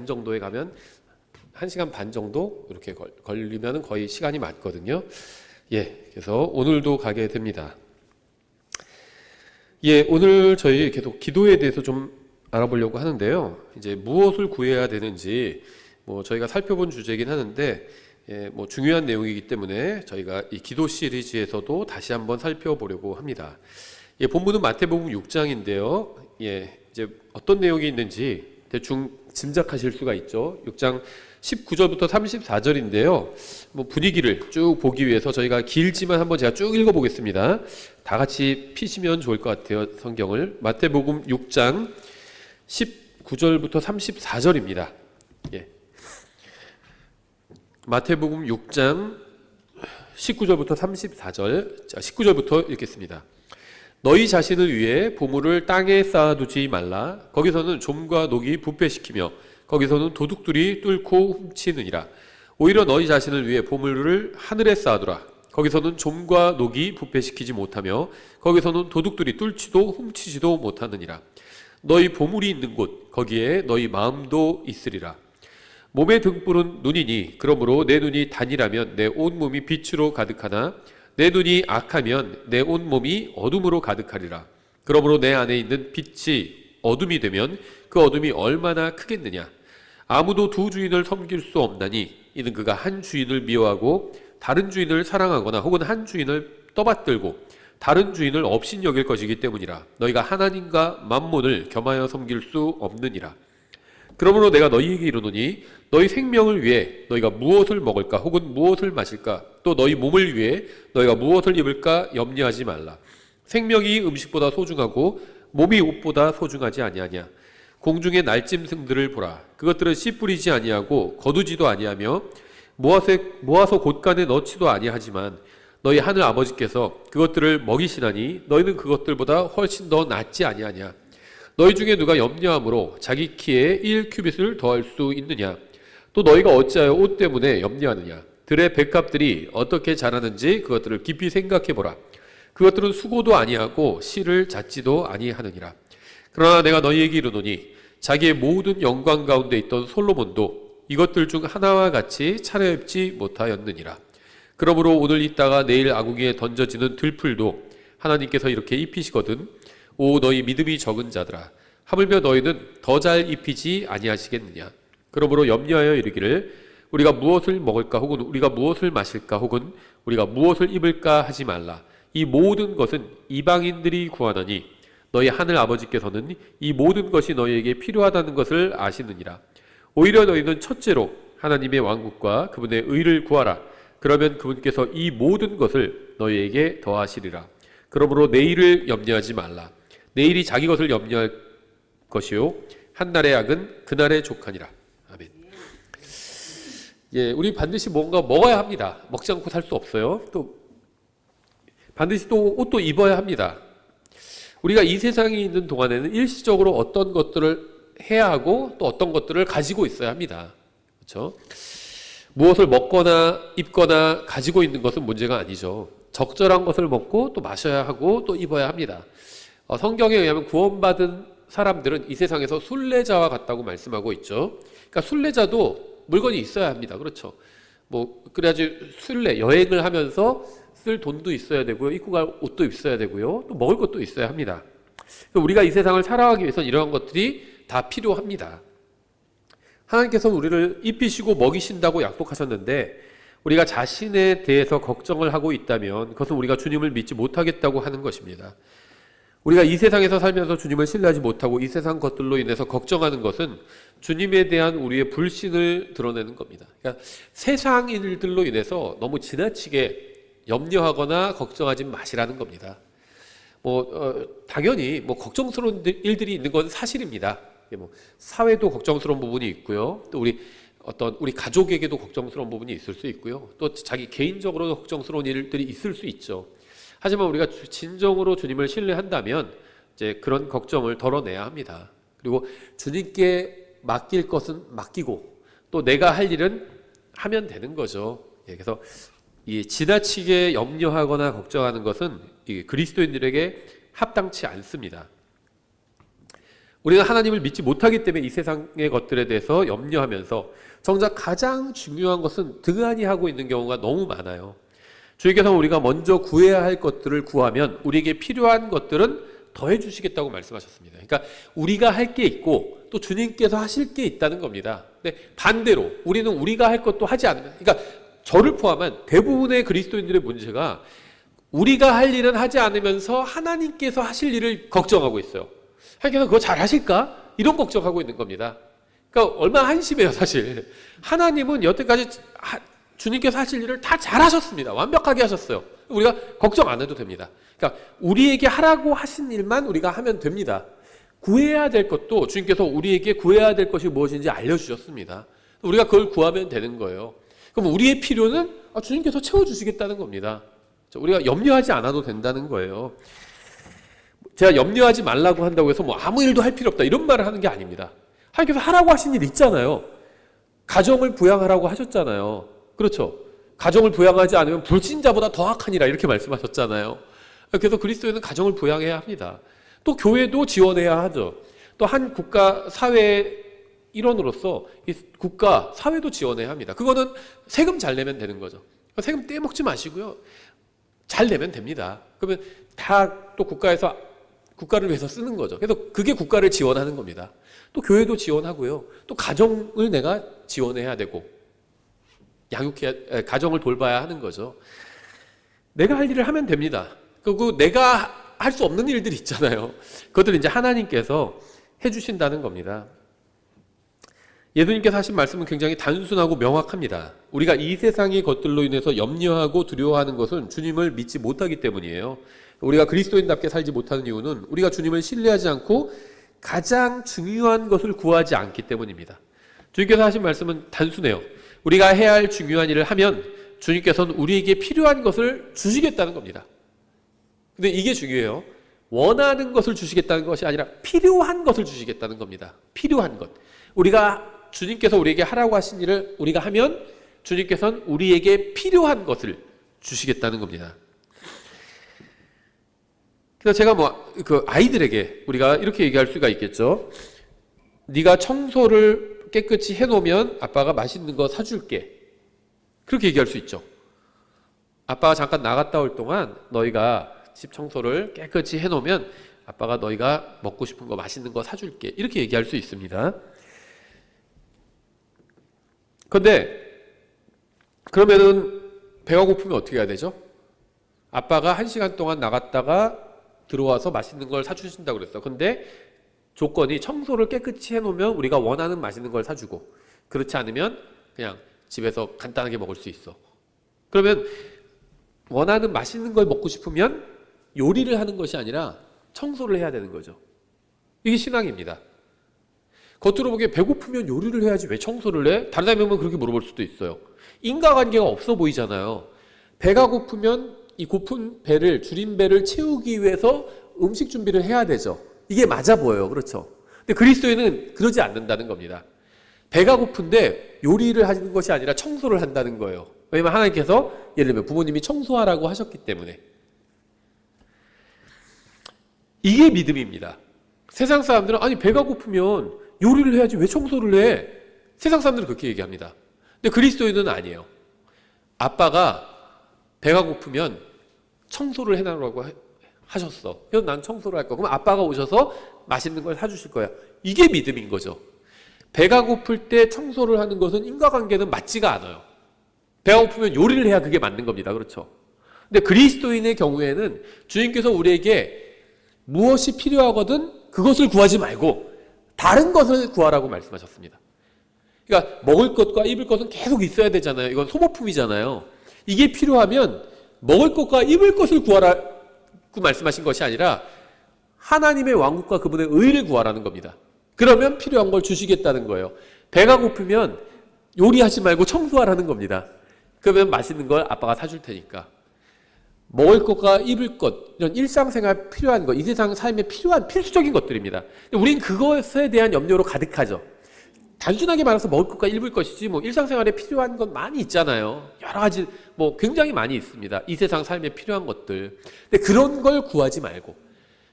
반 정도에 가면 1시간 반 정도 이렇게 걸리면 거의 시간이 맞거든요. 예, 그래서 오늘도 가게 됩니다. 예, 오늘 저희 계속 기도에 대해서 좀 알아보려고 하는데요. 이제 무엇을 구해야 되는지 저희가 살펴본 주제이긴 하는데, 예, 중요한 내용이기 때문에 저희가 이 기도 시리즈에서도 다시 한번 살펴보려고 합니다. 예, 본문은 마태복음 6장인데요. 예, 이제 어떤 내용이 있는지 대충 짐작하실 수가 있죠. 6장 19절부터 34절인데요. 분위기를 쭉 보기 위해서 저희가 길지만 한번 제가 쭉 읽어보겠습니다. 다 같이 피시면 좋을 것 같아요. 성경을. 마태복음 6장 19절부터 34절입니다. 예. 마태복음 6장 19절부터 34절. 자, 19절부터 읽겠습니다. 너희 자신을 위해 보물을 땅에 쌓아두지 말라. 거기서는 좀과 녹이 부패시키며 거기서는 도둑들이 뚫고 훔치느니라. 오히려 너희 자신을 위해 보물을 하늘에 쌓아두라. 거기서는 좀과 녹이 부패시키지 못하며 거기서는 도둑들이 뚫지도 훔치지도 못하느니라. 너희 보물이 있는 곳 거기에 너희 마음도 있으리라. 몸의 등불은 눈이니 그러므로 내 눈이 단이라면 내 온몸이 빛으로 가득하나 내 눈이 악하면 내 온몸이 어둠으로 가득하리라. 그러므로 내 안에 있는 빛이 어둠이 되면 그 어둠이 얼마나 크겠느냐. 아무도 두 주인을 섬길 수 없나니 이는 그가 한 주인을 미워하고 다른 주인을 사랑하거나 혹은 한 주인을 떠받들고 다른 주인을 업신여길 것이기 때문이라. 너희가 하나님과 맘몬을 겸하여 섬길 수 없느니라. 그러므로 내가 너희에게 이르노니 너희 생명을 위해 너희가 무엇을 먹을까 혹은 무엇을 마실까 또 너희 몸을 위해 너희가 무엇을 입을까 염려하지 말라. 생명이 음식보다 소중하고 몸이 옷보다 소중하지 아니하냐. 공중의 날짐승들을 보라. 그것들은 씨 뿌리지 아니하고 거두지도 아니하며 모아서 곳간에 넣지도 아니하지만 너희 하늘 아버지께서 그것들을 먹이시나니 너희는 그것들보다 훨씬 더 낫지 아니하냐. 너희 중에 누가 염려함으로 자기 키에 1규빗을 더할 수 있느냐. 또 너희가 어찌하여 옷 때문에 염려하느냐. 들의 백합들이 어떻게 자라는지 그것들을 깊이 생각해보라. 그것들은 수고도 아니하고 실을 잣지도 아니하느니라. 그러나 내가 너희에게 이르노니 자기의 모든 영광 가운데 있던 솔로몬도 이것들 중 하나와 같이 차려입지 못하였느니라. 그러므로 오늘 있다가 내일 아궁이에 던져지는 들풀도 하나님께서 이렇게 입히시거든. 오 너희 믿음이 적은 자들아, 하물며 너희는 더 잘 입히지 아니하시겠느냐. 그러므로 염려하여 이르기를 우리가 무엇을 먹을까 혹은 우리가 무엇을 마실까 혹은 우리가 무엇을 입을까 하지 말라. 이 모든 것은 이방인들이 구하나니 너희 하늘 아버지께서는 이 모든 것이 너희에게 필요하다는 것을 아시느니라. 오히려 너희는 첫째로 하나님의 왕국과 그분의 의를 구하라. 그러면 그분께서 이 모든 것을 너희에게 더하시리라. 그러므로 내일을 염려하지 말라. 내일이 자기 것을 염려할 것이요 한날의 약은 그날의 족하니라. 아멘. 예, 우리 반드시 뭔가 먹어야 합니다. 먹지 않고 살 수 없어요. 또 반드시 또 옷도 입어야 합니다. 우리가 이 세상에 있는 동안에는 일시적으로 어떤 것들을 해야 하고 또 어떤 것들을 가지고 있어야 합니다. 그렇죠? 무엇을 먹거나 입거나 가지고 있는 것은 문제가 아니죠. 적절한 것을 먹고 또 마셔야 하고 또 입어야 합니다. 성경에 의하면 구원받은 사람들은 이 세상에서 순례자와 같다고 말씀하고 있죠. 그러니까 순례자도 물건이 있어야 합니다. 그렇죠? 그래야지 순례, 여행을 하면서 쓸 돈도 있어야 되고요. 입고 갈 옷도 있어야 되고요. 또 먹을 것도 있어야 합니다. 우리가 이 세상을 살아가기 위해서는 이러한 것들이 다 필요합니다. 하나님께서는 우리를 입히시고 먹이신다고 약속하셨는데 우리가 자신에 대해서 걱정을 하고 있다면 그것은 우리가 주님을 믿지 못하겠다고 하는 것입니다. 우리가 이 세상에서 살면서 주님을 신뢰하지 못하고 이 세상 것들로 인해서 걱정하는 것은 주님에 대한 우리의 불신을 드러내는 겁니다. 그러니까 세상 일들로 인해서 너무 지나치게 염려하거나 걱정하지 마시라는 겁니다. 당연히 걱정스러운 일들이 있는 건 사실입니다. 사회도 걱정스러운 부분이 있고요. 또 우리 가족에게도 걱정스러운 부분이 있을 수 있고요. 또 자기 개인적으로도 걱정스러운 일들이 있을 수 있죠. 하지만 우리가 진정으로 주님을 신뢰한다면 이제 그런 걱정을 덜어내야 합니다. 그리고 주님께 맡길 것은 맡기고 또 내가 할 일은 하면 되는 거죠. 그래서 이 지나치게 염려하거나 걱정하는 것은 그리스도인들에게 합당치 않습니다. 우리는 하나님을 믿지 못하기 때문에 이 세상의 것들에 대해서 염려하면서 정작 가장 중요한 것은 등한히 하고 있는 경우가 너무 많아요. 주님께서 우리가 먼저 구해야 할 것들을 구하면 우리에게 필요한 것들은 더해 주시겠다고 말씀하셨습니다. 그러니까 우리가 할 게 있고 또 주님께서 하실 게 있다는 겁니다. 근데 반대로 우리는 우리가 할 것도 하지 않으면, 그러니까 저를 포함한 대부분의 그리스도인들의 문제가 우리가 할 일은 하지 않으면서 하나님께서 하실 일을 걱정하고 있어요. 하나님께서 그거 잘 하실까? 이런 걱정하고 있는 겁니다. 그러니까 얼마나 한심해요, 사실. 하나님은 여태까지 주님께서 하실 일을 다 잘하셨습니다. 완벽하게 하셨어요. 우리가 걱정 안 해도 됩니다. 그러니까 우리에게 하라고 하신 일만 우리가 하면 됩니다. 구해야 될 것도 주님께서 우리에게 구해야 될 것이 무엇인지 알려주셨습니다. 우리가 그걸 구하면 되는 거예요. 그럼 우리의 필요는 주님께서 채워주시겠다는 겁니다. 우리가 염려하지 않아도 된다는 거예요. 제가 염려하지 말라고 한다고 해서 뭐 아무 일도 할 필요 없다 이런 말을 하는 게 아닙니다. 하나님께서 하라고 하신 일 있잖아요. 가정을 부양하라고 하셨잖아요. 그렇죠. 가정을 부양하지 않으면 불신자보다 더 악하니라 이렇게 말씀하셨잖아요. 그래서 그리스도인은 가정을 부양해야 합니다. 또 교회도 지원해야 하죠. 또 한 국가 사회 일원으로서 이 국가 사회도 지원해야 합니다. 그거는 세금 잘 내면 되는 거죠. 세금 떼먹지 마시고요. 잘 내면 됩니다. 그러면 다 또 국가에서 국가를 위해서 쓰는 거죠. 그래서 그게 국가를 지원하는 겁니다. 또 교회도 지원하고요. 또 가정을 내가 지원해야 되고 가정을 돌봐야 하는 거죠. 내가 할 일을 하면 됩니다. 그리고 내가 할 수 없는 일들이 있잖아요. 그것들을 이제 하나님께서 해주신다는 겁니다. 예수님께서 하신 말씀은 굉장히 단순하고 명확합니다. 우리가 이 세상의 것들로 인해서 염려하고 두려워하는 것은 주님을 믿지 못하기 때문이에요. 우리가 그리스도인답게 살지 못하는 이유는 우리가 주님을 신뢰하지 않고 가장 중요한 것을 구하지 않기 때문입니다. 주님께서 하신 말씀은 단순해요. 우리가 해야 할 중요한 일을 하면 주님께서는 우리에게 필요한 것을 주시겠다는 겁니다. 근데 이게 중요해요. 원하는 것을 주시겠다는 것이 아니라 필요한 것을 주시겠다는 겁니다. 필요한 것. 주님께서 우리에게 하라고 하신 일을 우리가 하면 주님께서는 우리에게 필요한 것을 주시겠다는 겁니다. 그래서 제가 아이들에게 우리가 이렇게 얘기할 수가 있겠죠. 네가 청소를 깨끗이 해놓으면 아빠가 맛있는 거 사줄게. 그렇게 얘기할 수 있죠. 아빠가 잠깐 나갔다 올 동안 너희가 집 청소를 깨끗이 해놓으면 아빠가 너희가 먹고 싶은 거 맛있는 거 사줄게. 이렇게 얘기할 수 있습니다. 그런데 그러면은 배가 고프면 어떻게 해야 되죠? 아빠가 1시간 동안 나갔다가 들어와서 맛있는 걸 사주신다고 그랬어. 근데 조건이 청소를 깨끗이 해놓으면 우리가 원하는 맛있는 걸 사주고, 그렇지 않으면 그냥 집에서 간단하게 먹을 수 있어. 그러면 원하는 맛있는 걸 먹고 싶으면 요리를 하는 것이 아니라 청소를 해야 되는 거죠. 이게 신앙입니다. 겉으로 보기에 배고프면 요리를 해야지 왜 청소를 해? 다른 사람이 보면 그렇게 물어볼 수도 있어요. 인과관계가 없어 보이잖아요. 배가 고프면 이 고픈 배를, 줄인 배를 채우기 위해서 음식 준비를 해야 되죠. 이게 맞아 보여요. 그렇죠. 근데 그리스도인은 그러지 않는다는 겁니다. 배가 고픈데 요리를 하는 것이 아니라 청소를 한다는 거예요. 왜냐면 하나님께서 예를 들면 부모님이 청소하라고 하셨기 때문에. 이게 믿음입니다. 세상 사람들은 아니 배가 고프면 요리를 해야지 왜 청소를 해? 세상 사람들은 그렇게 얘기합니다. 근데 그리스도인은 아니에요. 아빠가 배가 고프면 청소를 해놔라고 하셨어. 그래서 난 청소를 할 거야. 그럼 아빠가 오셔서 맛있는 걸 사주실 거야. 이게 믿음인 거죠. 배가 고플 때 청소를 하는 것은 인과관계는 맞지가 않아요. 배가 고프면 요리를 해야 그게 맞는 겁니다. 그렇죠? 근데 그리스도인의 경우에는 주님께서 우리에게 무엇이 필요하거든 그것을 구하지 말고 다른 것을 구하라고 말씀하셨습니다. 그러니까 먹을 것과 입을 것은 계속 있어야 되잖아요. 이건 소모품이잖아요. 이게 필요하면 먹을 것과 입을 것을 구하라고 말씀하신 것이 아니라 하나님의 왕국과 그분의 의를 구하라는 겁니다. 그러면 필요한 걸 주시겠다는 거예요. 배가 고프면 요리하지 말고 청소하라는 겁니다. 그러면 맛있는 걸 아빠가 사줄 테니까. 먹을 것과 입을 것, 이런 일상생활 필요한 것, 이 세상 삶에 필요한 필수적인 것들입니다. 우린 그것에 대한 염려로 가득하죠. 단순하게 말해서 먹을 것과 입을 것이지 일상생활에 필요한 건 많이 있잖아요. 여러 가지 굉장히 많이 있습니다. 이 세상 삶에 필요한 것들. 근데 그런 걸 구하지 말고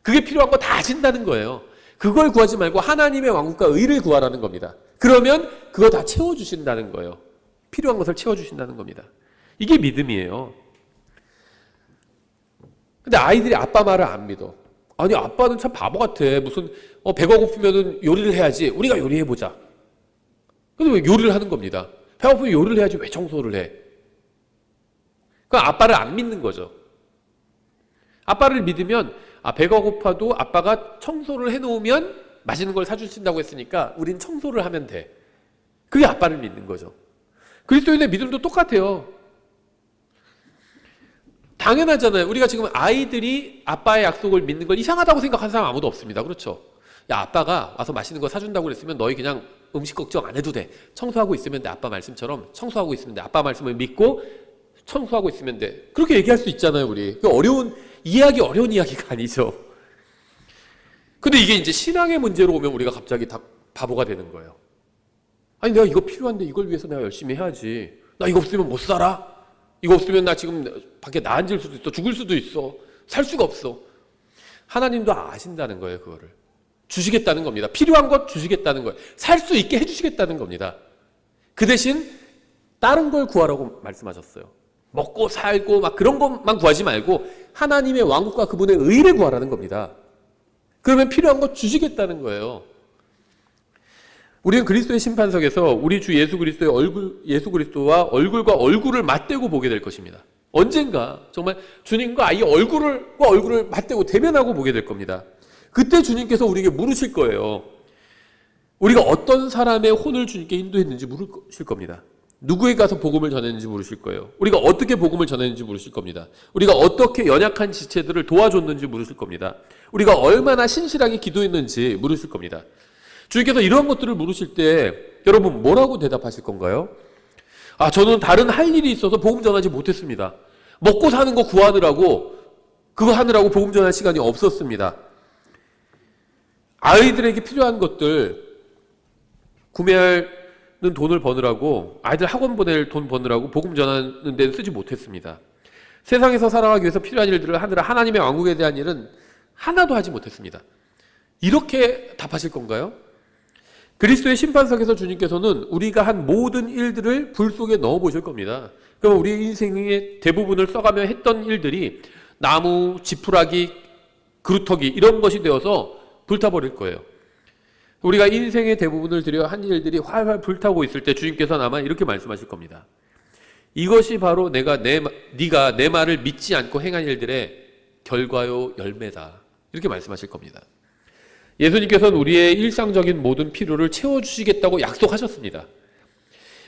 그게 필요한 거 다 준다는 거예요. 그걸 구하지 말고 하나님의 왕국과 의를 구하라는 겁니다. 그러면 그거 다 채워주신다는 거예요. 필요한 것을 채워주신다는 겁니다. 이게 믿음이에요. 근데 아이들이 아빠 말을 안 믿어. 아니, 아빠는 참 바보 같아. 무슨 배가 고프면 요리를 해야지. 우리가 요리해보자. 근데 왜 요리를 하는 겁니다. 배가 고프면 요리를 해야지 왜 청소를 해. 그러니까 아빠를 안 믿는 거죠. 아빠를 믿으면 배가 고파도 아빠가 청소를 해놓으면 맛있는 걸 사주신다고 했으니까 우린 청소를 하면 돼. 그게 아빠를 믿는 거죠. 그리스도인의 믿음도 똑같아요. 당연하잖아요. 우리가 지금 아이들이 아빠의 약속을 믿는 걸 이상하다고 생각하는 사람 아무도 없습니다. 그렇죠? 야, 아빠가 와서 맛있는 거 사준다고 그랬으면 너희 그냥 음식 걱정 안 해도 돼. 청소하고 있으면 돼. 아빠 말씀처럼 청소하고 있으면 돼. 아빠 말씀을 믿고 청소하고 있으면 돼. 그렇게 얘기할 수 있잖아요, 우리. 이해하기 어려운 이야기가 아니죠. 근데 이게 이제 신앙의 문제로 오면 우리가 갑자기 다 바보가 되는 거예요. 아니, 내가 이거 필요한데 이걸 위해서 내가 열심히 해야지. 나 이거 없으면 못 살아. 이거 없으면 나 지금 밖에 나 앉을 수도 있어. 죽을 수도 있어. 살 수가 없어. 하나님도 아신다는 거예요, 그거를. 주시겠다는 겁니다. 필요한 것 주시겠다는 거예요. 살 수 있게 해주시겠다는 겁니다. 그 대신 다른 걸 구하라고 말씀하셨어요. 먹고 살고 막 그런 것만 구하지 말고 하나님의 왕국과 그분의 의를 구하라는 겁니다. 그러면 필요한 것 주시겠다는 거예요. 우리는 그리스도의 심판석에서 우리 주 예수 그리스도와 얼굴과 얼굴을 맞대고 보게 될 것입니다. 언젠가 정말 주님과 아예 얼굴을 맞대고 대면하고 보게 될 겁니다. 그때 주님께서 우리에게 물으실 거예요. 우리가 어떤 사람의 혼을 주님께 인도했는지 물으실 겁니다. 누구에게 가서 복음을 전했는지 물으실 거예요. 우리가 어떻게 복음을 전했는지 물으실 겁니다. 우리가 어떻게 연약한 지체들을 도와줬는지 물으실 겁니다. 우리가 얼마나 신실하게 기도했는지 물으실 겁니다. 주님께서 이러한 것들을 물으실 때 여러분 뭐라고 대답하실 건가요? 저는 다른 할 일이 있어서 복음 전하지 못했습니다. 먹고 사는 거 구하느라고 그거 하느라고 복음 전할 시간이 없었습니다. 아이들에게 필요한 것들 구매하는 돈을 버느라고 아이들 학원 보낼 돈 버느라고 복음 전하는 데는 쓰지 못했습니다. 세상에서 살아가기 위해서 필요한 일들을 하느라 하나님의 왕국에 대한 일은 하나도 하지 못했습니다. 이렇게 답하실 건가요? 그리스도의 심판석에서 주님께서는 우리가 한 모든 일들을 불 속에 넣어 보실 겁니다. 그럼 우리 인생의 대부분을 써가며 했던 일들이 나무, 지푸라기, 그루터기 이런 것이 되어서 불타버릴 거예요. 우리가 인생의 대부분을 들여 한 일들이 활활 불타고 있을 때 주님께서는 아마 이렇게 말씀하실 겁니다. 이것이 바로 네가 내 말을 믿지 않고 행한 일들의 결과요 열매다. 이렇게 말씀하실 겁니다. 예수님께서는 우리의 일상적인 모든 필요를 채워주시겠다고 약속하셨습니다.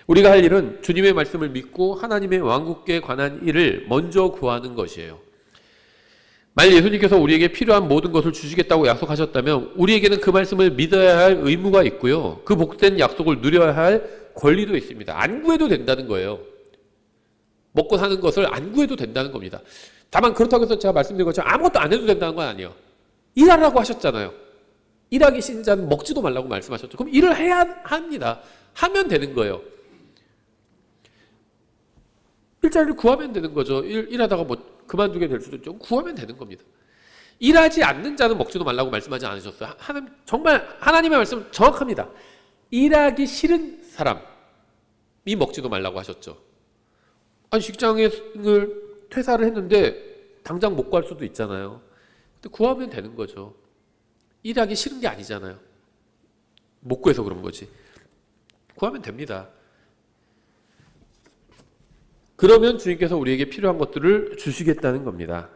우리가 할 일은 주님의 말씀을 믿고 하나님의 왕국에 관한 일을 먼저 구하는 것이에요. 만약 예수님께서 우리에게 필요한 모든 것을 주시겠다고 약속하셨다면 우리에게는 그 말씀을 믿어야 할 의무가 있고요. 그 복된 약속을 누려야 할 권리도 있습니다. 안 구해도 된다는 거예요. 먹고 사는 것을 안 구해도 된다는 겁니다. 다만 그렇다고 해서 제가 말씀드린 것처럼 아무것도 안 해도 된다는 건 아니에요. 일하라고 하셨잖아요. 일하기 싫은 자는 먹지도 말라고 말씀하셨죠. 그럼 일을 해야 합니다. 하면 되는 거예요. 일자리를 구하면 되는 거죠. 일하다가 그만두게 될 수도 있죠. 구하면 되는 겁니다. 일하지 않는 자는 먹지도 말라고 말씀하지 않으셨어요. 정말 하나님의 말씀은 정확합니다. 일하기 싫은 사람이 먹지도 말라고 하셨죠. 아니, 직장을 퇴사를 했는데 당장 못 구할 수도 있잖아요. 근데 구하면 되는 거죠. 일하기 싫은 게 아니잖아요. 못 구해서 그런 거지. 구하면 됩니다. 그러면 주님께서 우리에게 필요한 것들을 주시겠다는 겁니다.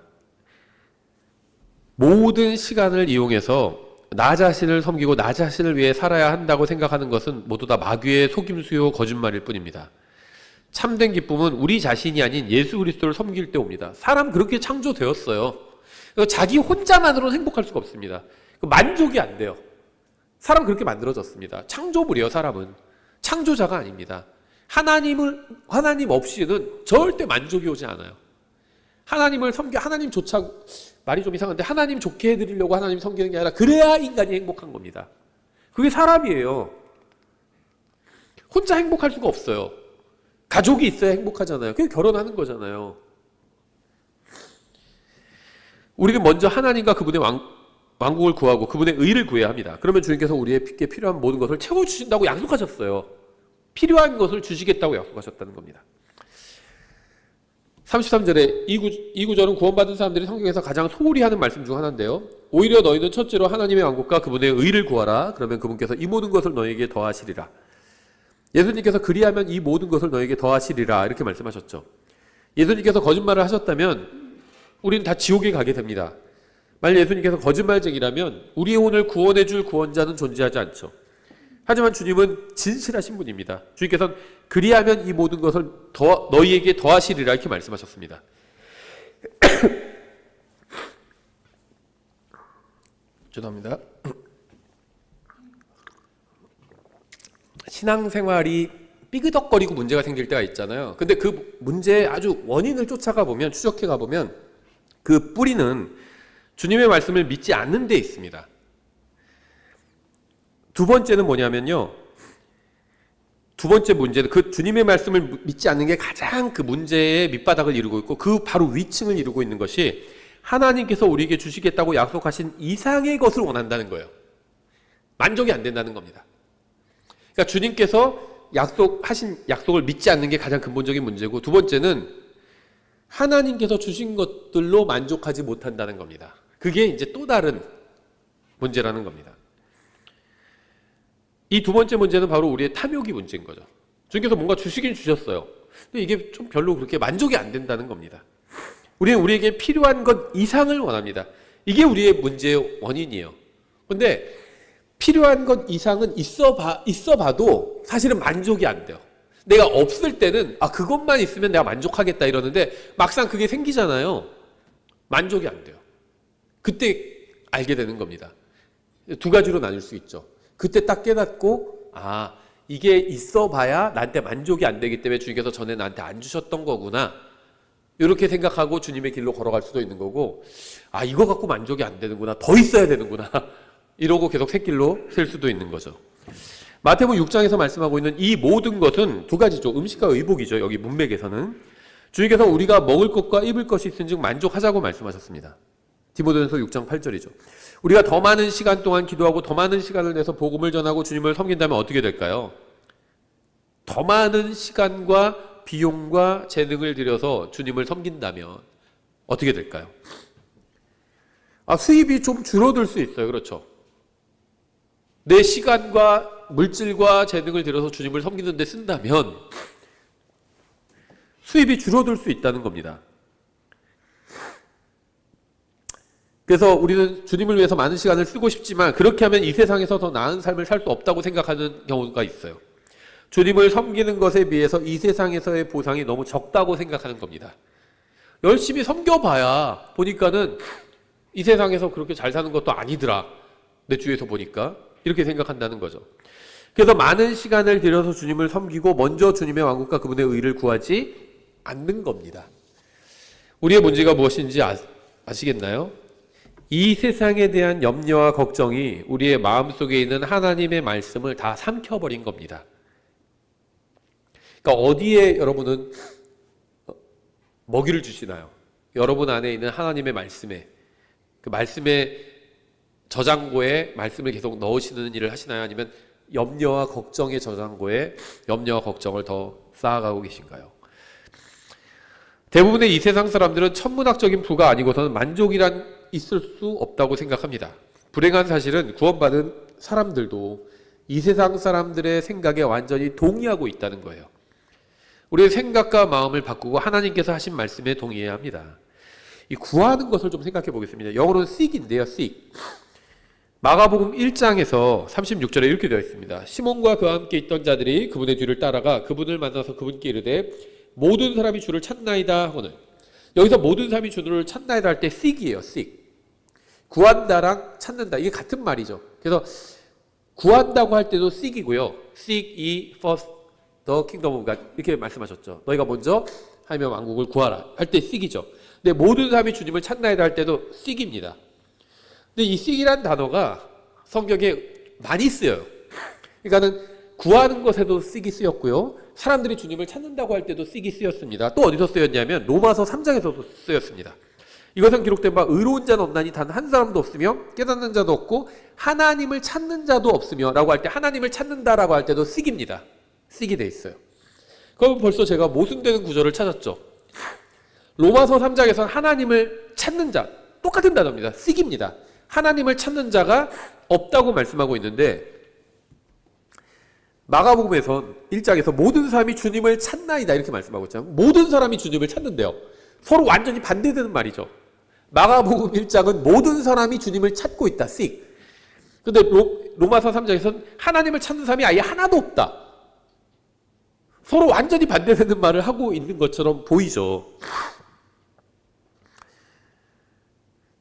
모든 시간을 이용해서 나 자신을 섬기고 나 자신을 위해 살아야 한다고 생각하는 것은 모두 다 마귀의 속임수요 거짓말일 뿐입니다. 참된 기쁨은 우리 자신이 아닌 예수 그리스도를 섬길 때 옵니다. 사람 그렇게 창조되었어요. 자기 혼자만으로는 행복할 수가 없습니다. 만족이 안 돼요. 사람 그렇게 만들어졌습니다. 창조물이에요, 사람은. 창조자가 아닙니다. 하나님 없이는 절대 만족이 오지 않아요. 하나님을 하나님조차 말이 좀 이상한데 하나님 좋게 해드리려고 하나님 섬기는 게 아니라 그래야 인간이 행복한 겁니다. 그게 사람이에요. 혼자 행복할 수가 없어요. 가족이 있어야 행복하잖아요. 그게 결혼하는 거잖아요. 우리는 먼저 하나님과 그분의 왕국을 구하고 그분의 의를 구해야 합니다. 그러면 주님께서 우리에게 필요한 모든 것을 채워주신다고 약속하셨어요. 필요한 것을 주시겠다고 약속하셨다는 겁니다. 33절에 이 구절은 구원받은 사람들이 성경에서 가장 소홀히 하는 말씀 중 하나인데요. 오히려 너희는 첫째로 하나님의 왕국과 그분의 의를 구하라. 그러면 그분께서 이 모든 것을 너희에게 더하시리라. 예수님께서 그리하면 이 모든 것을 너희에게 더하시리라 이렇게 말씀하셨죠. 예수님께서 거짓말을 하셨다면 우리는 다 지옥에 가게 됩니다. 만약 예수님께서 거짓말쟁이라면 우리의 혼을 구원해 줄 구원자는 존재하지 않죠. 하지만 주님은 진실하신 분입니다. 주님께서는 그리하면 이 모든 것을 너희에게 더하시리라 이렇게 말씀하셨습니다. 죄송합니다. 신앙생활이 삐그덕거리고 문제가 생길 때가 있잖아요. 근데 그 문제의 아주 원인을 쫓아가 보면, 추적해 가 보면 그 뿌리는 주님의 말씀을 믿지 않는 데 있습니다. 두 번째는 뭐냐면요. 두 번째 문제는 그 주님의 말씀을 믿지 않는 게 가장 그 문제의 밑바닥을 이루고 있고 그 바로 위층을 이루고 있는 것이 하나님께서 우리에게 주시겠다고 약속하신 이상의 것을 원한다는 거예요. 만족이 안 된다는 겁니다. 그러니까 주님께서 약속하신 약속을 믿지 않는 게 가장 근본적인 문제고, 두 번째는 하나님께서 주신 것들로 만족하지 못한다는 겁니다. 그게 이제 또 다른 문제라는 겁니다. 이 두 번째 문제는 바로 우리의 탐욕이 문제인 거죠. 주님께서 뭔가 주시긴 주셨어요. 근데 이게 좀 별로 그렇게 만족이 안 된다는 겁니다. 우리는 우리에게 필요한 것 이상을 원합니다. 이게 우리의 문제의 원인이에요. 근데 필요한 것 이상은 있어봐도 사실은 만족이 안 돼요. 내가 없을 때는 그것만 있으면 내가 만족하겠다 이러는데 막상 그게 생기잖아요. 만족이 안 돼요. 그때 알게 되는 겁니다. 두 가지로 나눌 수 있죠. 그때 딱 깨닫고 이게 있어봐야 나한테 만족이 안 되기 때문에 주님께서 전에 나한테 안 주셨던 거구나, 이렇게 생각하고 주님의 길로 걸어갈 수도 있는 거고, 이거 갖고 만족이 안 되는구나, 더 있어야 되는구나 이러고 계속 샛길로 셀 수도 있는 거죠. 마태복음 6장에서 말씀하고 있는 이 모든 것은 두 가지죠. 음식과 의복이죠. 여기 문맥에서는 주님께서 우리가 먹을 것과 입을 것이 있은즉 만족하자고 말씀하셨습니다. 디모데전서 6장 8절이죠. 우리가 더 많은 시간 동안 기도하고 더 많은 시간을 내서 복음을 전하고 주님을 섬긴다면 어떻게 될까요? 더 많은 시간과 비용과 재능을 들여서 주님을 섬긴다면 어떻게 될까요? 수입이 좀 줄어들 수 있어요. 그렇죠. 내 시간과 물질과 재능을 들여서 주님을 섬기는 데 쓴다면 수입이 줄어들 수 있다는 겁니다. 그래서 우리는 주님을 위해서 많은 시간을 쓰고 싶지만 그렇게 하면 이 세상에서 더 나은 삶을 살 수 없다고 생각하는 경우가 있어요. 주님을 섬기는 것에 비해서 이 세상에서의 보상이 너무 적다고 생각하는 겁니다. 열심히 섬겨봐야 보니까는 이 세상에서 그렇게 잘 사는 것도 아니더라, 내 주위에서 보니까, 이렇게 생각한다는 거죠. 그래서 많은 시간을 들여서 주님을 섬기고 먼저 주님의 왕국과 그분의 의를 구하지 않는 겁니다. 우리의 문제가 무엇인지 아시겠나요? 이 세상에 대한 염려와 걱정이 우리의 마음속에 있는 하나님의 말씀을 다 삼켜버린 겁니다. 그러니까 어디에 여러분은 먹이를 주시나요? 여러분 안에 있는 하나님의 말씀에, 그 말씀의 저장고에 말씀을 계속 넣으시는 일을 하시나요? 아니면 염려와 걱정의 저장고에 염려와 걱정을 더 쌓아가고 계신가요? 대부분의 이 세상 사람들은 천문학적인 부가 아니고서는 만족이란 있을 수 없다고 생각합니다. 불행한 사실은 구원받은 사람들도 이 세상 사람들의 생각에 완전히 동의하고 있다는 거예요. 우리의 생각과 마음을 바꾸고 하나님께서 하신 말씀에 동의해야 합니다. 이 구하는 것을 좀 생각해 보겠습니다. 영어로는 seek인데요, seek. 마가복음 1장에서 36절에 이렇게 되어 있습니다. 시몬과 그와 함께 있던 자들이 그분의 뒤를 따라가 그분을 만나서 그분께 이르되 모든 사람이 주를 찾나이다 하거늘. 여기서 모든 사람이 주를 찾나이다 할 때 seek이에요, seek. 구한다랑 찾는다, 이게 같은 말이죠. 그래서 구한다고 할 때도 seek이고요. seek ye first the kingdom of God 이렇게 말씀하셨죠. 너희가 먼저 하나님의 왕국을 구하라 할 때 seek이죠. 근데 모든 사람이 주님을 찾나이다 할 때도 seek입니다. 근데 이 seek이라는 단어가 성경에 많이 쓰여요. 그러니까는 구하는 것에도 seek이 쓰였고요. 사람들이 주님을 찾는다고 할 때도 seek이 쓰였습니다. 또 어디서 쓰였냐면 로마서 3장에서도 쓰였습니다. 이것은 기록된 바 의로운 자는 없나니 단 한 사람도 없으며 깨닫는 자도 없고 하나님을 찾는 자도 없으며 라고 할 때 하나님을 찾는다라고 할 때도 씩입니다. 씩이 돼 있어요. 그럼 벌써 제가 모순되는 구절을 찾았죠. 로마서 3장에서는 하나님을 찾는 자, 똑같은 단어입니다. 씩입니다. 하나님을 찾는 자가 없다고 말씀하고 있는데 마가복음에선 1장에서 모든 사람이 주님을 찾나이다 이렇게 말씀하고 있잖아요. 모든 사람이 주님을 찾는데요. 서로 완전히 반대되는 말이죠. 마가복음 1장은 모든 사람이 주님을 찾고 있다. 씩. 근데 로마서 3장에서는 하나님을 찾는 사람이 아예 하나도 없다. 서로 완전히 반대되는 말을 하고 있는 것처럼 보이죠.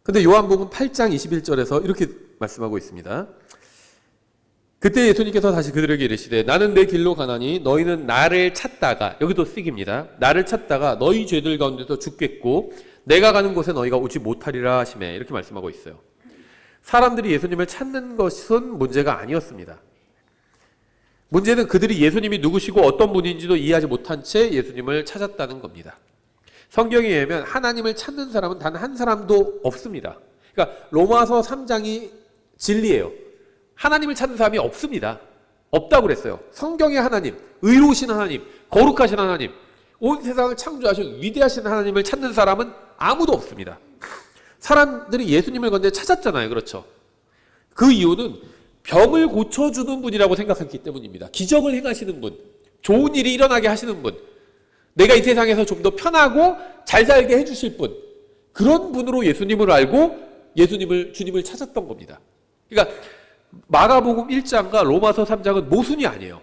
근데 요한복음 8장 21절에서 이렇게 말씀하고 있습니다. 그때 예수님께서 다시 그들에게 이르시되 나는 내 길로 가나니 너희는 나를 찾다가, 여기도 씩입니다. 나를 찾다가 너희 죄들 가운데서 죽겠고 내가 가는 곳에 너희가 오지 못하리라 하시매, 이렇게 말씀하고 있어요. 사람들이 예수님을 찾는 것은 문제가 아니었습니다. 문제는 그들이 예수님이 누구시고 어떤 분인지도 이해하지 못한 채 예수님을 찾았다는 겁니다. 성경에 의하면 하나님을 찾는 사람은 단 한 사람도 없습니다. 그러니까 로마서 3장이 진리예요. 하나님을 찾는 사람이 없습니다. 없다고 그랬어요. 성경의 하나님, 의로우신 하나님, 거룩하신 하나님, 온 세상을 창조하신 위대하신 하나님을 찾는 사람은 아무도 없습니다. 사람들이 예수님을 건데 찾았잖아요. 그렇죠? 그 이유는 병을 고쳐주는 분이라고 생각했기 때문입니다. 기적을 행하시는 분, 좋은 일이 일어나게 하시는 분, 내가 이 세상에서 좀 더 편하고 잘 살게 해주실 분, 그런 분으로 예수님을 알고 주님을 찾았던 겁니다. 그러니까 마가복음 1장과 로마서 3장은 모순이 아니에요.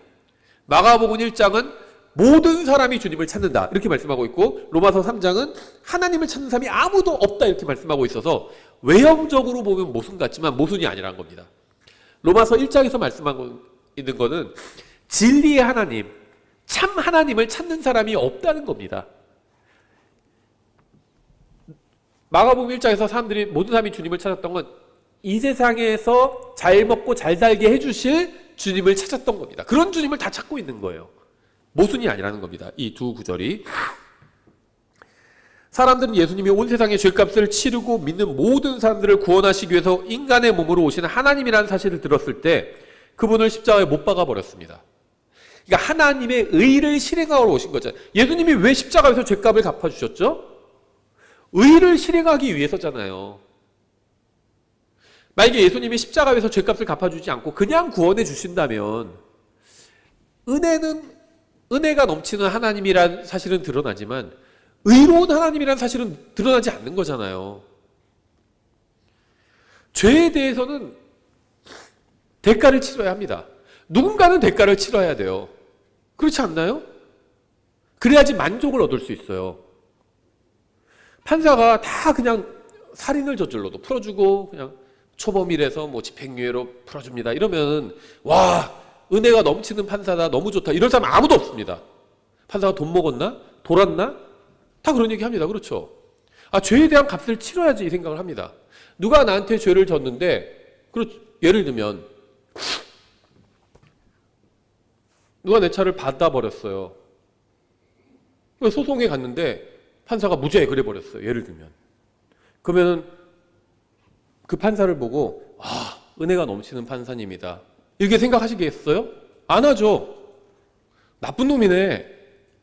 마가복음 1장은 모든 사람이 주님을 찾는다 이렇게 말씀하고 있고, 로마서 3장은 하나님을 찾는 사람이 아무도 없다 이렇게 말씀하고 있어서 외형적으로 보면 모순 같지만 모순이 아니라는 겁니다. 로마서 1장에서 말씀하고 있는 거는 진리의 하나님, 참 하나님을 찾는 사람이 없다는 겁니다. 마가복음 1장에서 사람들이 모든 사람이 주님을 찾았던 건 이 세상에서 잘 먹고 잘 살게 해주실 주님을 찾았던 겁니다. 그런 주님을 다 찾고 있는 거예요. 모순이 아니라는 겁니다. 이 두 구절이. 사람들은 예수님이 온 세상의 죄값을 치르고 믿는 모든 사람들을 구원하시기 위해서 인간의 몸으로 오시는 하나님이라는 사실을 들었을 때 그분을 십자가에 못 박아 버렸습니다. 그러니까 하나님의 의를 실행하러 오신 거죠. 예수님이 왜 십자가에서 죄값을 갚아주셨죠? 의를 실행하기 위해서잖아요. 만약에 예수님이 십자가에서 죄값을 갚아주지 않고 그냥 구원해 주신다면 은혜가 넘치는 하나님이란 사실은 드러나지만 의로운 하나님이란 사실은 드러나지 않는 거잖아요. 죄에 대해서는 대가를 치러야 합니다. 누군가는 대가를 치러야 돼요. 그렇지 않나요? 그래야지 만족을 얻을 수 있어요. 판사가 다 그냥 살인을 저질러도 풀어주고 그냥 초범이라서 뭐 집행유예로 풀어줍니다. 이러면 와, 은혜가 넘치는 판사다, 너무 좋다, 이런 사람 아무도 없습니다. 판사가 돈 먹었나? 돌았나? 다 그런 얘기 합니다. 그렇죠? 죄에 대한 값을 치러야지 이 생각을 합니다. 누가 나한테 죄를 졌는데, 예를 들면 누가 내 차를 받아버렸어요. 소송에 갔는데 판사가 무죄 그래 버렸어요. 예를 들면. 그러면은 그 판사를 보고 은혜가 넘치는 판사님이다 이렇게 생각하시겠어요? 안 하죠. 나쁜 놈이네.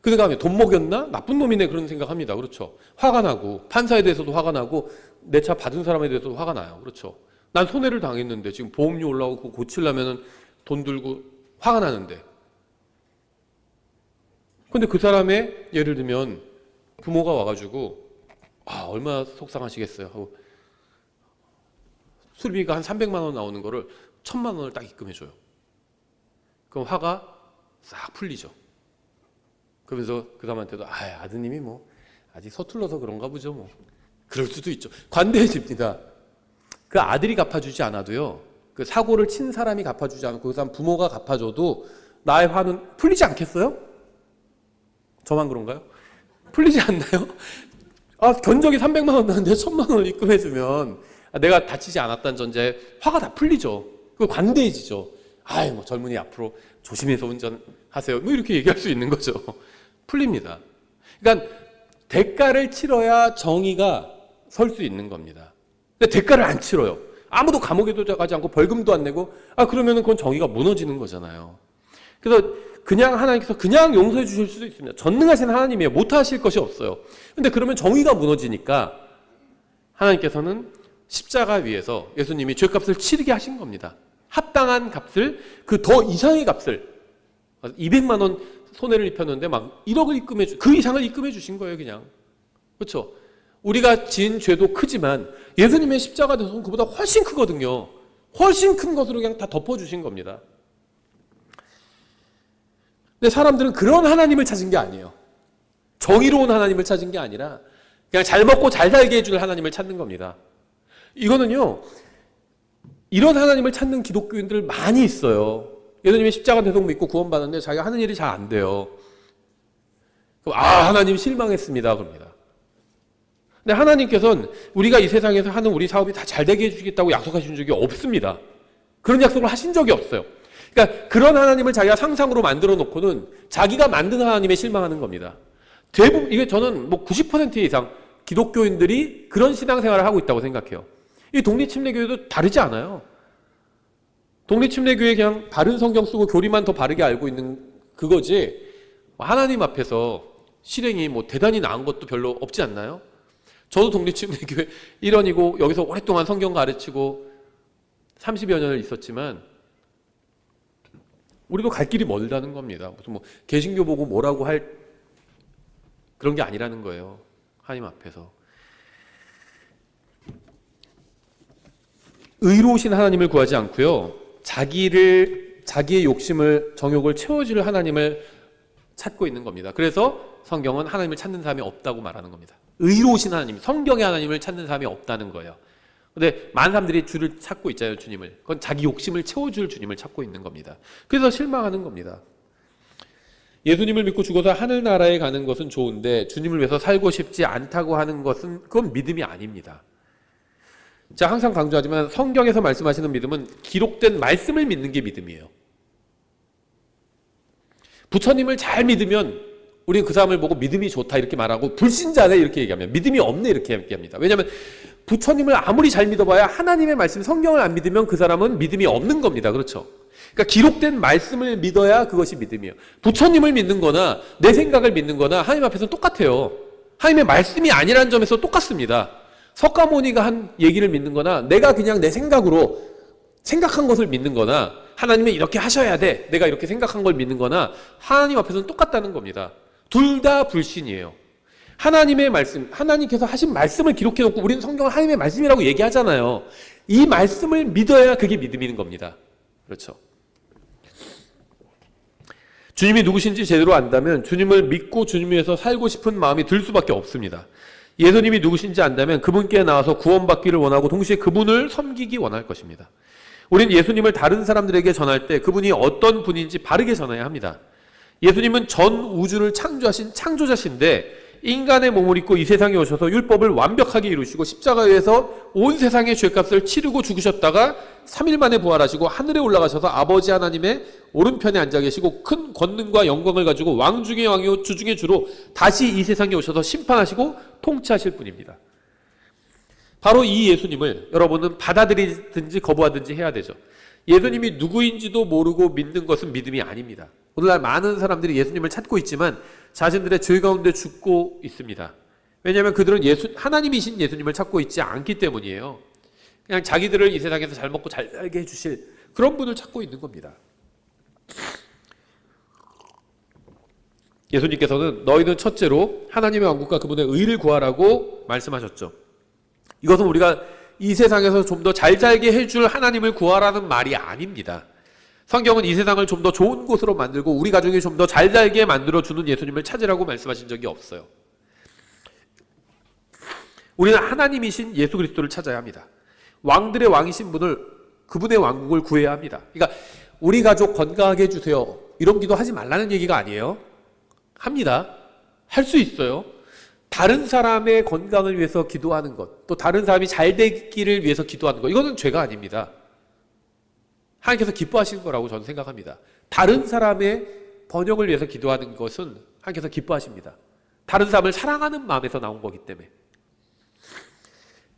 그 다음에 돈 먹였나? 나쁜 놈이네. 그런 생각합니다. 그렇죠? 화가 나고, 판사에 대해서도 화가 나고, 내 차 받은 사람에 대해서도 화가 나요. 그렇죠? 난 손해를 당했는데 지금 보험료 올라오고 그거 고치려면 돈 들고 화가 나는데, 근데 그 사람의 예를 들면 부모가 와가지고 얼마나 속상하시겠어요 하고 수리비가 한 300만 원 나오는 거를 1000만 원을 딱 입금해줘요. 그럼 화가 싹 풀리죠. 그러면서 그 사람한테도 아드님이 뭐 아직 서툴러서 그런가 보죠 뭐. 그럴 수도 있죠. 관대해집니다. 그 아들이 갚아주지 않아도요, 그 사고를 친 사람이 갚아주지 않고 그 사람 부모가 갚아줘도 나의 화는 풀리지 않겠어요? 저만 그런가요? 풀리지 않나요? 견적이 300만 원 나는데 1000만 원을 입금해주면 내가 다치지 않았다는 전제에 화가 다 풀리죠. 그 관대해지죠. 뭐 젊은이 앞으로 조심해서 운전하세요. 뭐 이렇게 얘기할 수 있는 거죠. 풀립니다. 그러니까 대가를 치러야 정의가 설 수 있는 겁니다. 근데 대가를 안 치러요. 아무도 감옥에도 가지 않고 벌금도 안 내고, 그러면은 그건 정의가 무너지는 거잖아요. 그래서 그냥 하나님께서 그냥 용서해 주실 수도 있습니다. 전능하신 하나님이에요. 못하실 것이 없어요. 근데 그러면 정의가 무너지니까 하나님께서는 십자가 위에서 예수님이 죄값을 치르게 하신 겁니다. 합당한 값을, 그 더 이상의 값을, 200만 원 손해를 입혔는데 막 1억을 그 이상을 입금해 주신 거예요, 그냥. 그렇죠? 우리가 지은 죄도 크지만 예수님의 십자가 대속은 그보다 훨씬 크거든요. 훨씬 큰 것으로 그냥 다 덮어주신 겁니다. 근데 사람들은 그런 하나님을 찾은 게 아니에요. 정의로운 하나님을 찾은 게 아니라 그냥 잘 먹고 잘 살게 해줄 하나님을 찾는 겁니다. 이거는요, 이런 하나님을 찾는 기독교인들 많이 있어요. 예수님의 십자가 대속 믿고 구원받았는데 자기가 하는 일이 잘 안 돼요. 그럼 하나님 실망했습니다. 그럽니다. 근데 하나님께서는 우리가 이 세상에서 하는 우리 사업이 다 잘 되게 해주겠다고 약속하신 적이 없습니다. 그런 약속을 하신 적이 없어요. 그러니까 그런 하나님을 자기가 상상으로 만들어 놓고는 자기가 만든 하나님에 실망하는 겁니다. 대부분, 이게 저는 90% 이상 기독교인들이 그런 신앙생활을 하고 있다고 생각해요. 이 독립침례교회도 다르지 않아요. 독립침례교회 그냥 바른 성경 쓰고 교리만 더 바르게 알고 있는 그거지, 하나님 앞에서 실행이 대단히 나은 것도 별로 없지 않나요? 저도 독립침례교회 일원이고 여기서 오랫동안 성경 가르치고 30여 년을 있었지만 우리도 갈 길이 멀다는 겁니다. 무슨 개신교 보고 뭐라고 할 그런 게 아니라는 거예요. 하나님 앞에서. 의로우신 하나님을 구하지 않고요, 자기의 욕심을, 정욕을 채워줄 하나님을 찾고 있는 겁니다. 그래서 성경은 하나님을 찾는 사람이 없다고 말하는 겁니다. 의로우신 하나님, 성경의 하나님을 찾는 사람이 없다는 거예요. 근데 많은 사람들이 주를 찾고 있잖아요, 주님을. 그건 자기 욕심을 채워줄 주님을 찾고 있는 겁니다. 그래서 실망하는 겁니다. 예수님을 믿고 죽어서 하늘나라에 가는 것은 좋은데 주님을 위해서 살고 싶지 않다고 하는 것은 그건 믿음이 아닙니다. 제가 항상 강조하지만 성경에서 말씀하시는 믿음은 기록된 말씀을 믿는 게 믿음이에요. 부처님을 잘 믿으면 우리는 그 사람을 보고 믿음이 좋다 이렇게 말하고, 불신자네 이렇게 얘기하면, 믿음이 없네 이렇게 얘기합니다. 왜냐하면 부처님을 아무리 잘 믿어봐야 하나님의 말씀, 성경을 안 믿으면 그 사람은 믿음이 없는 겁니다. 그렇죠? 그러니까 기록된 말씀을 믿어야 그것이 믿음이에요. 부처님을 믿는 거나 내 생각을 믿는 거나 하나님 앞에서는 똑같아요. 하나님의 말씀이 아니라는 점에서 똑같습니다. 석가모니가 한 얘기를 믿는 거나 내가 그냥 내 생각으로 생각한 것을 믿는 거나 하나님이 이렇게 하셔야 돼, 내가 이렇게 생각한 걸 믿는 거나 하나님 앞에서는 똑같다는 겁니다. 둘 다 불신이에요. 하나님의 말씀, 하나님께서 하신 말씀을 기록해 놓고 우리는 성경을 하나님의 말씀이라고 얘기하잖아요. 이 말씀을 믿어야 그게 믿음인 겁니다. 그렇죠? 주님이 누구신지 제대로 안다면 주님을 믿고 주님 위해서 살고 싶은 마음이 들 수밖에 없습니다. 예수님이 누구신지 안다면 그분께 나와서 구원받기를 원하고 동시에 그분을 섬기기 원할 것입니다. 우리는 예수님을 다른 사람들에게 전할 때 그분이 어떤 분인지 바르게 전해야 합니다. 예수님은 전 우주를 창조하신 창조자신데 인간의 몸을 입고 이 세상에 오셔서 율법을 완벽하게 이루시고 십자가에서 온 세상의 죄값을 치르고 죽으셨다가 3일 만에 부활하시고 하늘에 올라가셔서 아버지 하나님의 오른편에 앉아 계시고 큰 권능과 영광을 가지고 왕 중의 왕이요 주 중의 주로 다시 이 세상에 오셔서 심판하시고 통치하실 분입니다. 바로 이 예수님을 여러분은 받아들이든지 거부하든지 해야 되죠. 예수님이 누구인지도 모르고 믿는 것은 믿음이 아닙니다. 오늘날 많은 사람들이 예수님을 찾고 있지만 자신들의 죄 가운데 죽고 있습니다. 왜냐하면 그들은 하나님이신 예수님을 찾고 있지 않기 때문이에요. 그냥 자기들을 이 세상에서 잘 먹고 잘 살게 해주실 그런 분을 찾고 있는 겁니다. 예수님께서는 너희는 첫째로 하나님의 왕국과 그분의 의를 구하라고 말씀하셨죠. 이것은 우리가 이 세상에서 좀 더 잘 살게 해줄 하나님을 구하라는 말이 아닙니다. 성경은 이 세상을 좀 더 좋은 곳으로 만들고 우리 가족이 좀 더 잘 살게 만들어주는 예수님을 찾으라고 말씀하신 적이 없어요. 우리는 하나님이신 예수 그리스도를 찾아야 합니다. 왕들의 왕이신 분을, 그분의 왕국을 구해야 합니다. 그러니까 우리 가족 건강하게 해주세요 이런 기도 하지 말라는 얘기가 아니에요. 합니다. 할 수 있어요. 다른 사람의 건강을 위해서 기도하는 것, 또 다른 사람이 잘 되기를 위해서 기도하는 것, 이거는 죄가 아닙니다. 하나님께서 기뻐하시는 거라고 저는 생각합니다. 다른 사람의 번영을 위해서 기도하는 것은 하나님께서 기뻐하십니다. 다른 사람을 사랑하는 마음에서 나온 거기 때문에.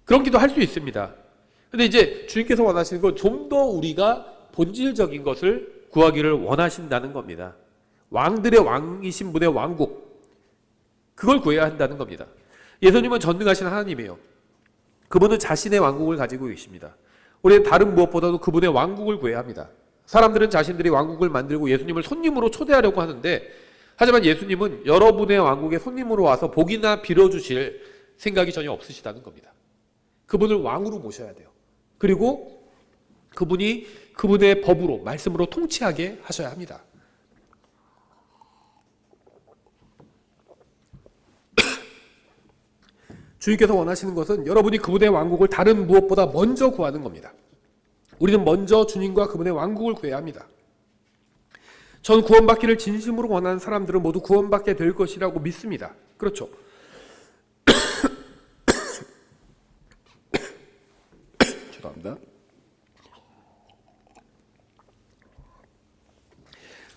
그런 기도 할 수 있습니다. 근데 이제 주님께서 원하시는 건 좀 더 우리가 본질적인 것을 구하기를 원하신다는 겁니다. 왕들의 왕이신 분의 왕국, 그걸 구해야 한다는 겁니다. 예수님은 전능하신 하나님이에요. 그분은 자신의 왕국을 가지고 계십니다. 우리는 다른 무엇보다도 그분의 왕국을 구해야 합니다. 사람들은 자신들이 왕국을 만들고 예수님을 손님으로 초대하려고 하는데, 하지만 예수님은 여러분의 왕국에 손님으로 와서 복이나 빌어주실 생각이 전혀 없으시다는 겁니다. 그분을 왕으로 모셔야 돼요. 그리고 그분이 그분의 법으로, 말씀으로 통치하게 하셔야 합니다. 주님께서 원하시는 것은 여러분이 그분의 왕국을 다른 무엇보다 먼저 구하는 겁니다. 우리는 먼저 주님과 그분의 왕국을 구해야 합니다. 전 구원받기를 진심으로 원하는 사람들은 모두 구원받게 될 것이라고 믿습니다. 그렇죠? 죄송합니다.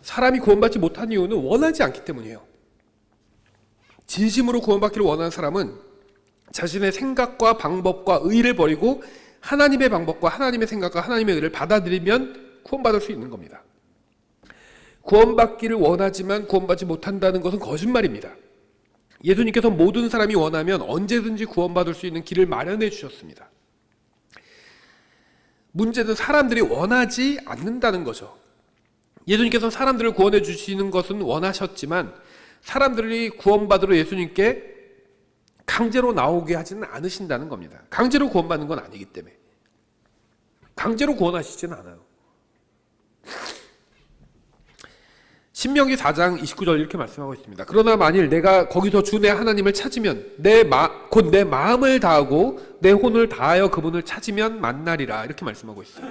사람이 구원받지 못한 이유는 원하지 않기 때문이에요. 진심으로 구원받기를 원하는 사람은 자신의 생각과 방법과 의의를 버리고 하나님의 방법과 하나님의 생각과 하나님의 의를 받아들이면 구원받을 수 있는 겁니다. 구원받기를 원하지만 구원받지 못한다는 것은 거짓말입니다. 예수님께서 모든 사람이 원하면 언제든지 구원받을 수 있는 길을 마련해 주셨습니다. 문제는 사람들이 원하지 않는다는 거죠. 예수님께서 사람들을 구원해 주시는 것은 원하셨지만 사람들이 구원받으러 예수님께 강제로 나오게 하지는 않으신다는 겁니다. 강제로 구원받는 건 아니기 때문에. 강제로 구원하시지는 않아요. 신명기 4장 29절 이렇게 말씀하고 있습니다. 그러나 만일 내가 거기서 주 내 하나님을 찾으면 곧 내 마음을 다하고 내 혼을 다하여 그분을 찾으면 만나리라, 이렇게 말씀하고 있어요.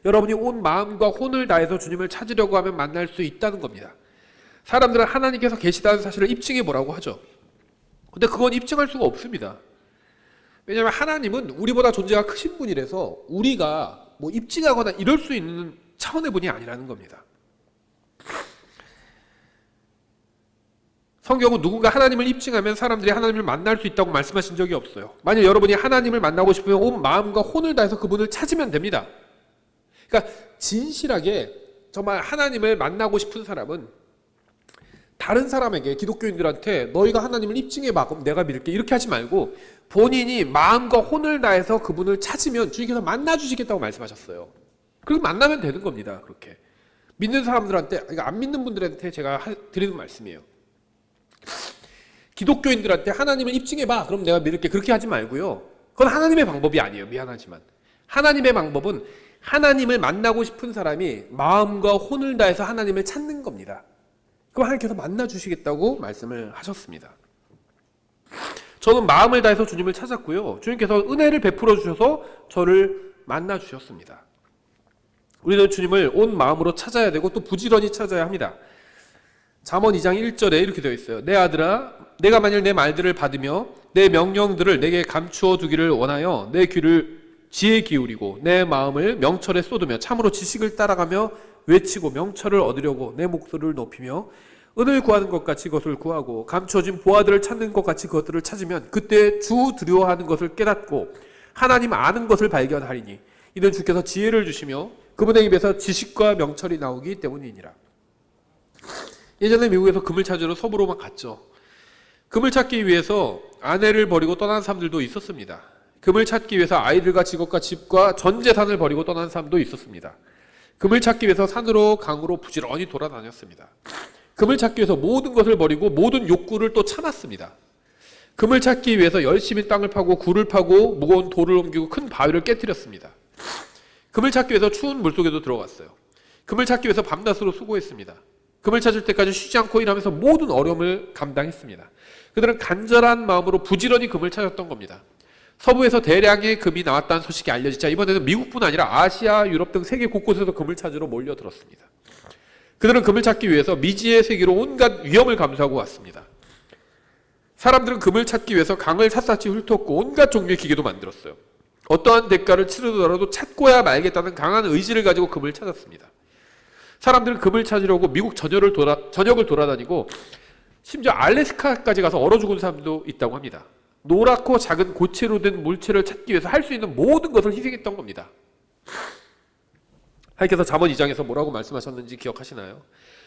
여러분이 온 마음과 혼을 다해서 주님을 찾으려고 하면 만날 수 있다는 겁니다. 사람들은 하나님께서 계시다는 사실을 입증해 보라고 하죠. 근데 그건 입증할 수가 없습니다. 왜냐하면 하나님은 우리보다 존재가 크신 분이라서 우리가 뭐 입증하거나 이럴 수 있는 차원의 분이 아니라는 겁니다. 성경은 누군가 하나님을 입증하면 사람들이 하나님을 만날 수 있다고 말씀하신 적이 없어요. 만약 여러분이 하나님을 만나고 싶으면 온 마음과 혼을 다해서 그분을 찾으면 됩니다. 그러니까 진실하게 정말 하나님을 만나고 싶은 사람은 다른 사람에게, 기독교인들한테 너희가 하나님을 입증해봐, 그럼 내가 믿을게, 이렇게 하지 말고 본인이 마음과 혼을 다해서 그분을 찾으면 주님께서 만나주시겠다고 말씀하셨어요. 그리고 만나면 되는 겁니다. 그렇게 믿는 사람들한테, 그러니까 안 믿는 분들한테 제가 드리는 말씀이에요. 기독교인들한테 하나님을 입증해봐, 그럼 내가 믿을게, 그렇게 하지 말고요. 그건 하나님의 방법이 아니에요. 미안하지만 하나님의 방법은 하나님을 만나고 싶은 사람이 마음과 혼을 다해서 하나님을 찾는 겁니다. 그럼 하나님께서 만나주시겠다고 말씀을 하셨습니다. 저는 마음을 다해서 주님을 찾았고요. 주님께서 은혜를 베풀어 주셔서 저를 만나주셨습니다. 우리는 주님을 온 마음으로 찾아야 되고 또 부지런히 찾아야 합니다. 잠언 2장 1절에 이렇게 되어 있어요. 내 아들아, 내가 만일 내 말들을 받으며 내 명령들을 내게 감추어 두기를 원하여 내 귀를 지혜에 기울이고 내 마음을 명철에 쏟으며 참으로 지식을 따라가며 외치고 명철을 얻으려고 내 목소리를 높이며 은을 구하는 것 같이 그것을 구하고 감추어진 보화들을 찾는 것 같이 그것들을 찾으면 그때 주 두려워하는 것을 깨닫고 하나님 아는 것을 발견하리니 이는 주께서 지혜를 주시며 그분의 입에서 지식과 명철이 나오기 때문이니라. 예전에 미국에서 금을 찾으러 서부로 막 갔죠. 금을 찾기 위해서 아내를 버리고 떠난 사람들도 있었습니다. 금을 찾기 위해서 아이들과 직업과 집과 전 재산을 버리고 떠난 사람도 있었습니다. 금을 찾기 위해서 산으로 강으로 부지런히 돌아다녔습니다. 금을 찾기 위해서 모든 것을 버리고 모든 욕구를 또 참았습니다. 금을 찾기 위해서 열심히 땅을 파고 굴을 파고 무거운 돌을 옮기고 큰 바위를 깨뜨렸습니다. 금을 찾기 위해서 추운 물속에도 들어갔어요. 금을 찾기 위해서 밤낮으로 수고했습니다. 금을 찾을 때까지 쉬지 않고 일하면서 모든 어려움을 감당했습니다. 그들은 간절한 마음으로 부지런히 금을 찾았던 겁니다. 서부에서 대량의 금이 나왔다는 소식이 알려지자 이번에는 미국뿐 아니라 아시아, 유럽 등 세계 곳곳에서 금을 찾으러 몰려들었습니다. 그들은 금을 찾기 위해서 미지의 세계로 온갖 위험을 감수하고 왔습니다. 사람들은 금을 찾기 위해서 강을 샅샅이 훑었고 온갖 종류의 기계도 만들었어요. 어떠한 대가를 치르더라도 찾고야 말겠다는 강한 의지를 가지고 금을 찾았습니다. 사람들은 금을 찾으려고 미국 전역을 돌아다니고 심지어 알래스카까지 가서 얼어 죽은 사람도 있다고 합니다. 노랗고 작은 고체로 된 물체를 찾기 위해서 할 수 있는 모든 것을 희생했던 겁니다. 하나님께서 잠언 2장에서 뭐라고 말씀하셨는지 기억하시나요?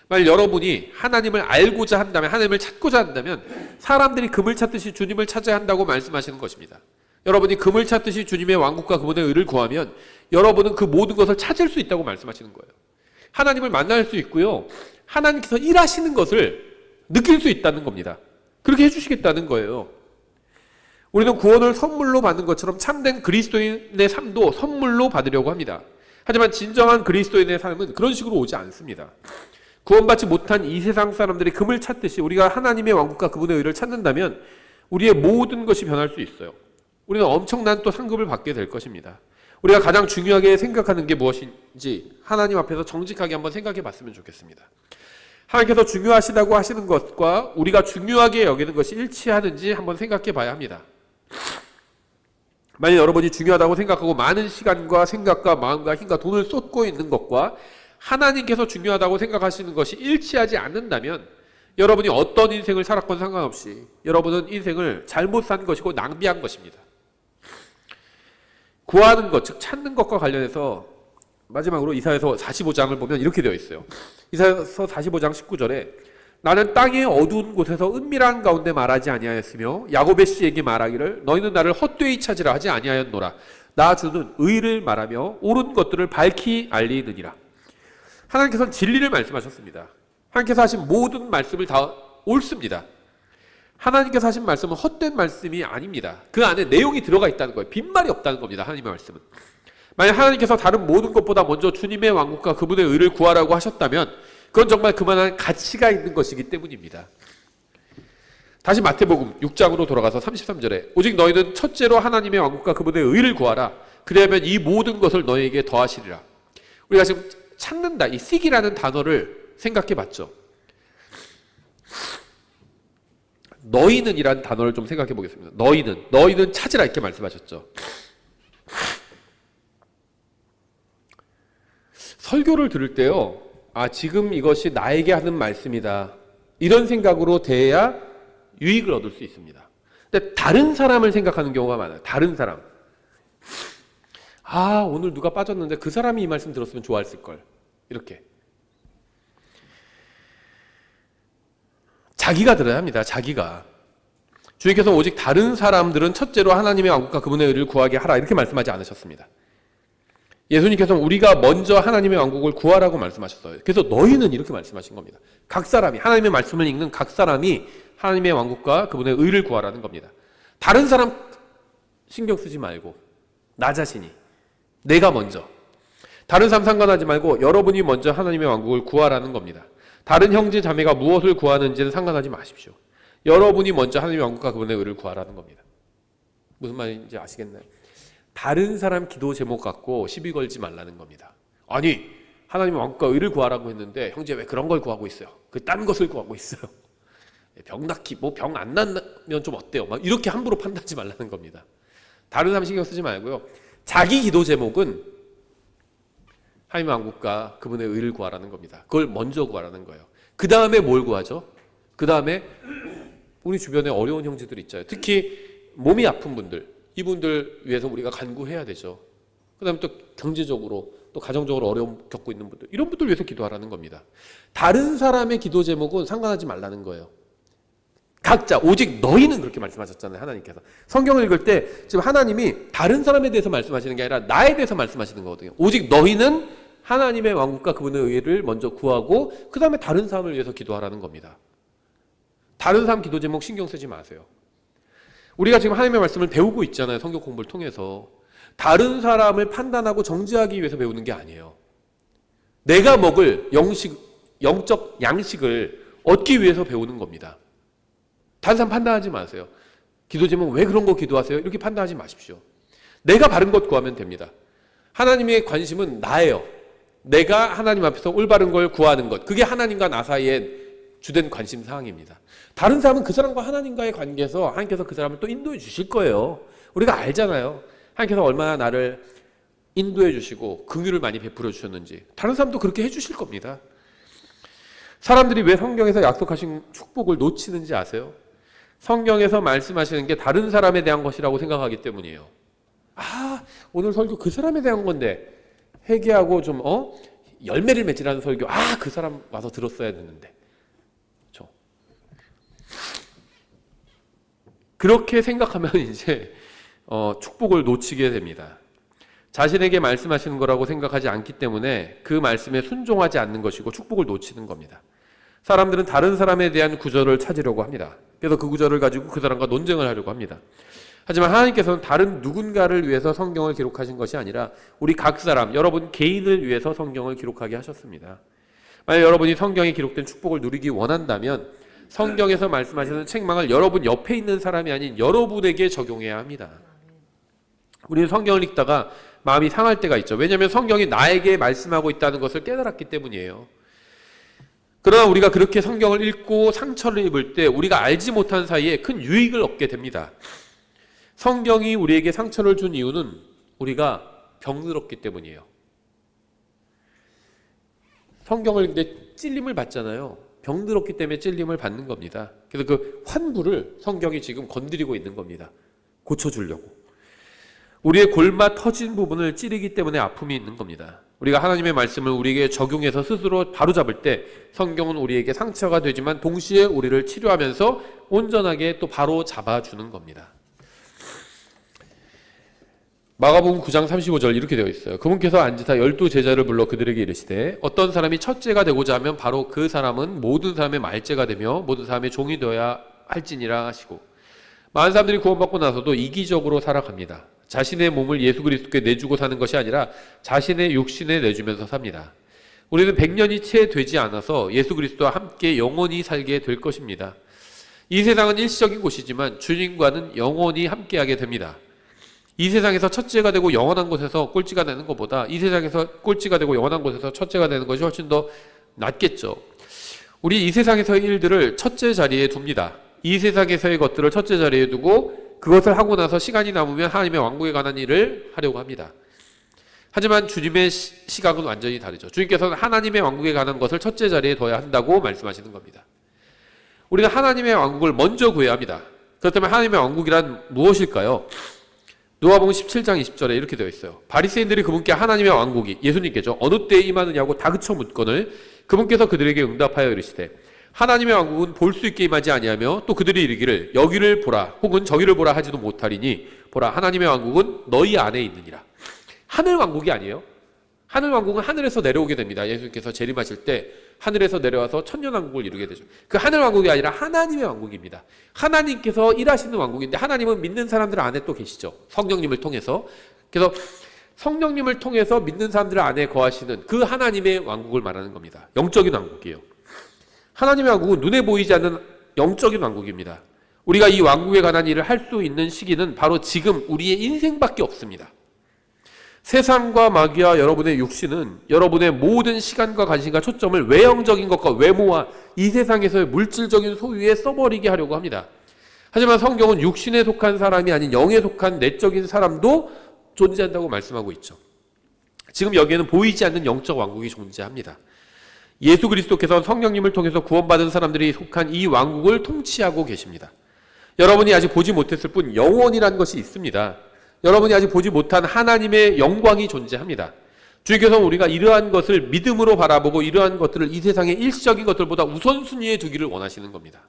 만약 여러분이 하나님을 알고자 한다면, 하나님을 찾고자 한다면 사람들이 금을 찾듯이 주님을 찾아야 한다고 말씀하시는 것입니다. 여러분이 금을 찾듯이 주님의 왕국과 그분의 의를 구하면 여러분은 그 모든 것을 찾을 수 있다고 말씀하시는 거예요. 하나님을 만날 수 있고요, 하나님께서 일하시는 것을 느낄 수 있다는 겁니다. 그렇게 해주시겠다는 거예요. 우리는 구원을 선물로 받는 것처럼 참된 그리스도인의 삶도 선물로 받으려고 합니다. 하지만 진정한 그리스도인의 삶은 그런 식으로 오지 않습니다. 구원받지 못한 이 세상 사람들이 금을 찾듯이 우리가 하나님의 왕국과 그분의 의를 찾는다면 우리의 모든 것이 변할 수 있어요. 우리는 엄청난 또 상급을 받게 될 것입니다. 우리가 가장 중요하게 생각하는 게 무엇인지 하나님 앞에서 정직하게 한번 생각해 봤으면 좋겠습니다. 하나님께서 중요하시다고 하시는 것과 우리가 중요하게 여기는 것이 일치하는지 한번 생각해 봐야 합니다. 만약 여러분이 중요하다고 생각하고 많은 시간과 생각과 마음과 힘과 돈을 쏟고 있는 것과 하나님께서 중요하다고 생각하시는 것이 일치하지 않는다면 여러분이 어떤 인생을 살았건 상관없이 여러분은 인생을 잘못 산 것이고 낭비한 것입니다. 구하는 것, 즉 찾는 것과 관련해서 마지막으로 이사야서 45장을 보면 이렇게 되어 있어요. 이사야서 45장 19절에 나는 땅의 어두운 곳에서 은밀한 가운데 말하지 아니하였으며 야곱의 씨에게 말하기를 너희는 나를 헛되이 찾으라 하지 아니하였노라. 나 주는 의를 말하며 옳은 것들을 밝히 알리느니라. 하나님께서는 진리를 말씀하셨습니다. 하나님께서 하신 모든 말씀을 다 옳습니다. 하나님께서 하신 말씀은 헛된 말씀이 아닙니다. 그 안에 내용이 들어가 있다는 거예요. 빈말이 없다는 겁니다. 하나님의 말씀은. 만약 하나님께서 다른 모든 것보다 먼저 주님의 왕국과 그분의 의를 구하라고 하셨다면 그건 정말 그만한 가치가 있는 것이기 때문입니다. 다시 마태복음 6장으로 돌아가서 33절에 오직 너희는 첫째로 하나님의 왕국과 그분의 의를 구하라. 그리하면 이 모든 것을 너희에게 더하시리라. 우리가 지금 찾는다, 이 seek이라는 단어를 생각해 봤죠. 너희는 이란 단어를 좀 생각해 보겠습니다. 너희는 찾으라 이렇게 말씀하셨죠. 설교를 들을 때요, 지금 이것이 나에게 하는 말씀이다, 이런 생각으로 대해야 유익을 얻을 수 있습니다. 근데 다른 사람을 생각하는 경우가 많아요. 다른 사람. 오늘 누가 빠졌는데 그 사람이 이 말씀 들었으면 좋아했을걸. 이렇게. 자기가 들어야 합니다. 자기가. 주님께서 오직 다른 사람들은 첫째로 하나님의 왕국과 그분의 의를 구하게 하라 이렇게 말씀하지 않으셨습니다. 예수님께서는 우리가 먼저 하나님의 왕국을 구하라고 말씀하셨어요. 그래서 너희는 이렇게 말씀하신 겁니다. 각 사람이, 하나님의 말씀을 읽는 각 사람이 하나님의 왕국과 그분의 의를 구하라는 겁니다. 다른 사람 신경 쓰지 말고 나 자신이, 내가 먼저, 다른 사람 상관하지 말고 여러분이 먼저 하나님의 왕국을 구하라는 겁니다. 다른 형제 자매가 무엇을 구하는지는 상관하지 마십시오. 여러분이 먼저 하나님의 왕국과 그분의 의를 구하라는 겁니다. 무슨 말인지 아시겠나요? 다른 사람 기도 제목 갖고 시비 걸지 말라는 겁니다. 아니, 하나님의 왕국과 의를 구하라고 했는데 형제 왜 그런 걸 구하고 있어요? 그 딴 것을 구하고 있어요. 병 낳기, 병 안 낳으면 좀 어때요? 막 이렇게 함부로 판단하지 말라는 겁니다. 다른 사람 신경 쓰지 말고요. 자기 기도 제목은 하나님의 왕국과 그분의 의를 구하라는 겁니다. 그걸 먼저 구하라는 거예요. 그 다음에 뭘 구하죠? 그 다음에 우리 주변에 어려운 형제들 있잖아요. 특히 몸이 아픈 분들, 이분들 위해서 우리가 간구해야 되죠. 그 다음에 또 경제적으로, 또 가정적으로 어려움 겪고 있는 분들, 이런 분들 위해서 기도하라는 겁니다. 다른 사람의 기도 제목은 상관하지 말라는 거예요. 각자, 오직 너희는 그렇게 말씀하셨잖아요. 하나님께서. 성경을 읽을 때 지금 하나님이 다른 사람에 대해서 말씀하시는 게 아니라 나에 대해서 말씀하시는 거거든요. 오직 너희는 하나님의 왕국과 그분의 의를 먼저 구하고 그 다음에 다른 사람을 위해서 기도하라는 겁니다. 다른 사람 기도 제목 신경 쓰지 마세요. 우리가 지금 하나님의 말씀을 배우고 있잖아요. 성경 공부를 통해서. 다른 사람을 판단하고 정죄하기 위해서 배우는 게 아니에요. 내가 먹을 영적 양식을 얻기 위해서 배우는 겁니다. 다른 사람 판단하지 마세요. 기도 제목 왜 그런 거 기도하세요? 이렇게 판단하지 마십시오. 내가 바른 것 구하면 됩니다. 하나님의 관심은 나예요. 내가 하나님 앞에서 올바른 걸 구하는 것. 그게 하나님과 나 사이에 주된 관심 사항입니다. 다른 사람은 그 사람과 하나님과의 관계에서 하나님께서 그 사람을 또 인도해 주실 거예요. 우리가 알잖아요. 하나님께서 얼마나 나를 인도해 주시고 긍휼을 많이 베풀어 주셨는지. 다른 사람도 그렇게 해 주실 겁니다. 사람들이 왜 성경에서 약속하신 축복을 놓치는지 아세요? 성경에서 말씀하시는 게 다른 사람에 대한 것이라고 생각하기 때문이에요. 아, 오늘 설교 그 사람에 대한 건데 회개하고 좀 열매를 맺으라는 설교. 아, 그 사람 와서 들었어야 됐는데. 그렇죠? 그렇게 생각하면 이제 축복을 놓치게 됩니다. 자신에게 말씀하시는 거라고 생각하지 않기 때문에 그 말씀에 순종하지 않는 것이고 축복을 놓치는 겁니다. 사람들은 다른 사람에 대한 구절을 찾으려고 합니다. 그래서 그 구절을 가지고 그 사람과 논쟁을 하려고 합니다. 하지만 하나님께서는 다른 누군가를 위해서 성경을 기록하신 것이 아니라 우리 각 사람, 여러분 개인을 위해서 성경을 기록하게 하셨습니다. 만약 여러분이 성경에 기록된 축복을 누리기 원한다면 성경에서 말씀하시는 책망을 여러분 옆에 있는 사람이 아닌 여러분에게 적용해야 합니다. 우리는 성경을 읽다가 마음이 상할 때가 있죠. 왜냐하면 성경이 나에게 말씀하고 있다는 것을 깨달았기 때문이에요. 그러나 우리가 그렇게 성경을 읽고 상처를 입을 때 우리가 알지 못한 사이에 큰 유익을 얻게 됩니다. 성경이 우리에게 상처를 준 이유는 우리가 병들었기 때문이에요. 성경을 읽는데 찔림을 받잖아요. 병들었기 때문에 찔림을 받는 겁니다. 그래서 그 환부를 성경이 지금 건드리고 있는 겁니다. 고쳐주려고. 우리의 골마 터진 부분을 찌르기 때문에 아픔이 있는 겁니다. 우리가 하나님의 말씀을 우리에게 적용해서 스스로 바로잡을 때 성경은 우리에게 상처가 되지만 동시에 우리를 치료하면서 온전하게 또 바로 잡아주는 겁니다. 마가복음 9장 35절 이렇게 되어 있어요. 그분께서 앉으사 12제자를 불러 그들에게 이르시되 어떤 사람이 첫째가 되고자 하면 바로 그 사람은 모든 사람의 말째가 되며 모든 사람의 종이 되어야 할지니라 하시고, 많은 사람들이 구원받고 나서도 이기적으로 살아갑니다. 자신의 몸을 예수 그리스도께 내주고 사는 것이 아니라 자신의 육신에 내주면서 삽니다. 우리는 100년이 채 되지 않아서 예수 그리스도와 함께 영원히 살게 될 것입니다. 이 세상은 일시적인 곳이지만 주님과는 영원히 함께하게 됩니다. 이 세상에서 첫째가 되고 영원한 곳에서 꼴찌가 되는 것보다 이 세상에서 꼴찌가 되고 영원한 곳에서 첫째가 되는 것이 훨씬 더 낫겠죠. 우리 이 세상에서의 일들을 첫째 자리에 둡니다. 이 세상에서의 것들을 첫째 자리에 두고 그것을 하고 나서 시간이 남으면 하나님의 왕국에 관한 일을 하려고 합니다. 하지만 주님의 시각은 완전히 다르죠. 주님께서는 하나님의 왕국에 관한 것을 첫째 자리에 둬야 한다고 말씀하시는 겁니다. 우리는 하나님의 왕국을 먼저 구해야 합니다. 그렇다면 하나님의 왕국이란 무엇일까요? 누가복음 17장 20절에 이렇게 되어 있어요. 바리새인들이 그분께 하나님의 왕국이, 예수님께죠, 어느 때에 임하느냐고 다그쳐 묻거늘 그분께서 그들에게 응답하여 이르시되 하나님의 왕국은 볼 수 있게 임하지 아니하며 또 그들이 이르기를 여기를 보라 혹은 저기를 보라 하지도 못하리니 보라 하나님의 왕국은 너희 안에 있느니라. 하늘 왕국이 아니에요. 하늘 왕국은 하늘에서 내려오게 됩니다. 예수님께서 재림하실 때 하늘에서 내려와서 천년왕국을 이루게 되죠. 그 하늘 왕국이 아니라 하나님의 왕국입니다. 하나님께서 일하시는 왕국인데 하나님은 믿는 사람들 안에 또 계시죠. 성령님을 통해서. 그래서 성령님을 통해서 믿는 사람들 안에 거하시는 그 하나님의 왕국을 말하는 겁니다. 영적인 왕국이에요. 하나님의 왕국은 눈에 보이지 않는 영적인 왕국입니다. 우리가 이 왕국에 관한 일을 할 수 있는 시기는 바로 지금 우리의 인생밖에 없습니다. 세상과 마귀와 여러분의 육신은 여러분의 모든 시간과 관심과 초점을 외형적인 것과 외모와 이 세상에서의 물질적인 소유에 써버리게 하려고 합니다. 하지만 성경은 육신에 속한 사람이 아닌 영에 속한 내적인 사람도 존재한다고 말씀하고 있죠. 지금 여기에는 보이지 않는 영적 왕국이 존재합니다. 예수 그리스도께서는 성령님을 통해서 구원받은 사람들이 속한 이 왕국을 통치하고 계십니다. 여러분이 아직 보지 못했을 뿐 영원이라는 것이 있습니다. 여러분이 아직 보지 못한 하나님의 영광이 존재합니다. 주님께서는 우리가 이러한 것을 믿음으로 바라보고 이러한 것들을 이 세상의 일시적인 것들보다 우선순위에 두기를 원하시는 겁니다.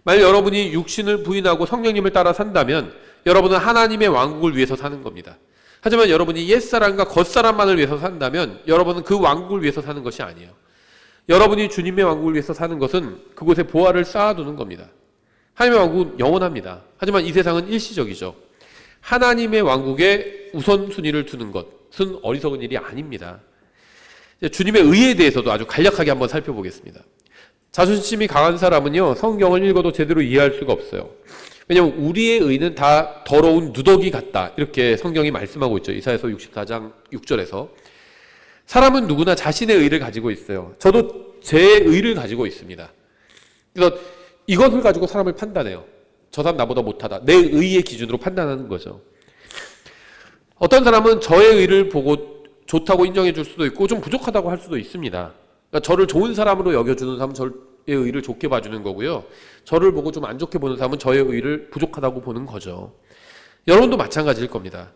만약 여러분이 육신을 부인하고 성령님을 따라 산다면 여러분은 하나님의 왕국을 위해서 사는 겁니다. 하지만 여러분이 옛사람과 겉사람만을 위해서 산다면 여러분은 그 왕국을 위해서 사는 것이 아니에요. 여러분이 주님의 왕국을 위해서 사는 것은 그곳에 보화를 쌓아두는 겁니다. 하나님의 왕국은 영원합니다. 하지만 이 세상은 일시적이죠. 하나님의 왕국에 우선순위를 두는 것은 어리석은 일이 아닙니다. 주님의 의에 대해서도 아주 간략하게 한번 살펴보겠습니다. 자존심이 강한 사람은요, 성경을 읽어도 제대로 이해할 수가 없어요. 왜냐하면 우리의 의는 다 더러운 누더기 같다, 이렇게 성경이 말씀하고 있죠. 이사야서 64장 6절에서. 사람은 누구나 자신의 의를 가지고 있어요. 저도 제 의를 가지고 있습니다. 그래서 이것을 가지고 사람을 판단해요. 저 사람 나보다 못하다. 내 의의 기준으로 판단하는 거죠. 어떤 사람은 저의 의를 보고 좋다고 인정해 줄 수도 있고 좀 부족하다고 할 수도 있습니다. 그러니까 저를 좋은 사람으로 여겨주는 사람은 저를 의를 좋게 봐주는 거고요. 저를 보고 좀 안 좋게 보는 사람은 저의 의를 부족하다고 보는 거죠. 여러분도 마찬가지일 겁니다.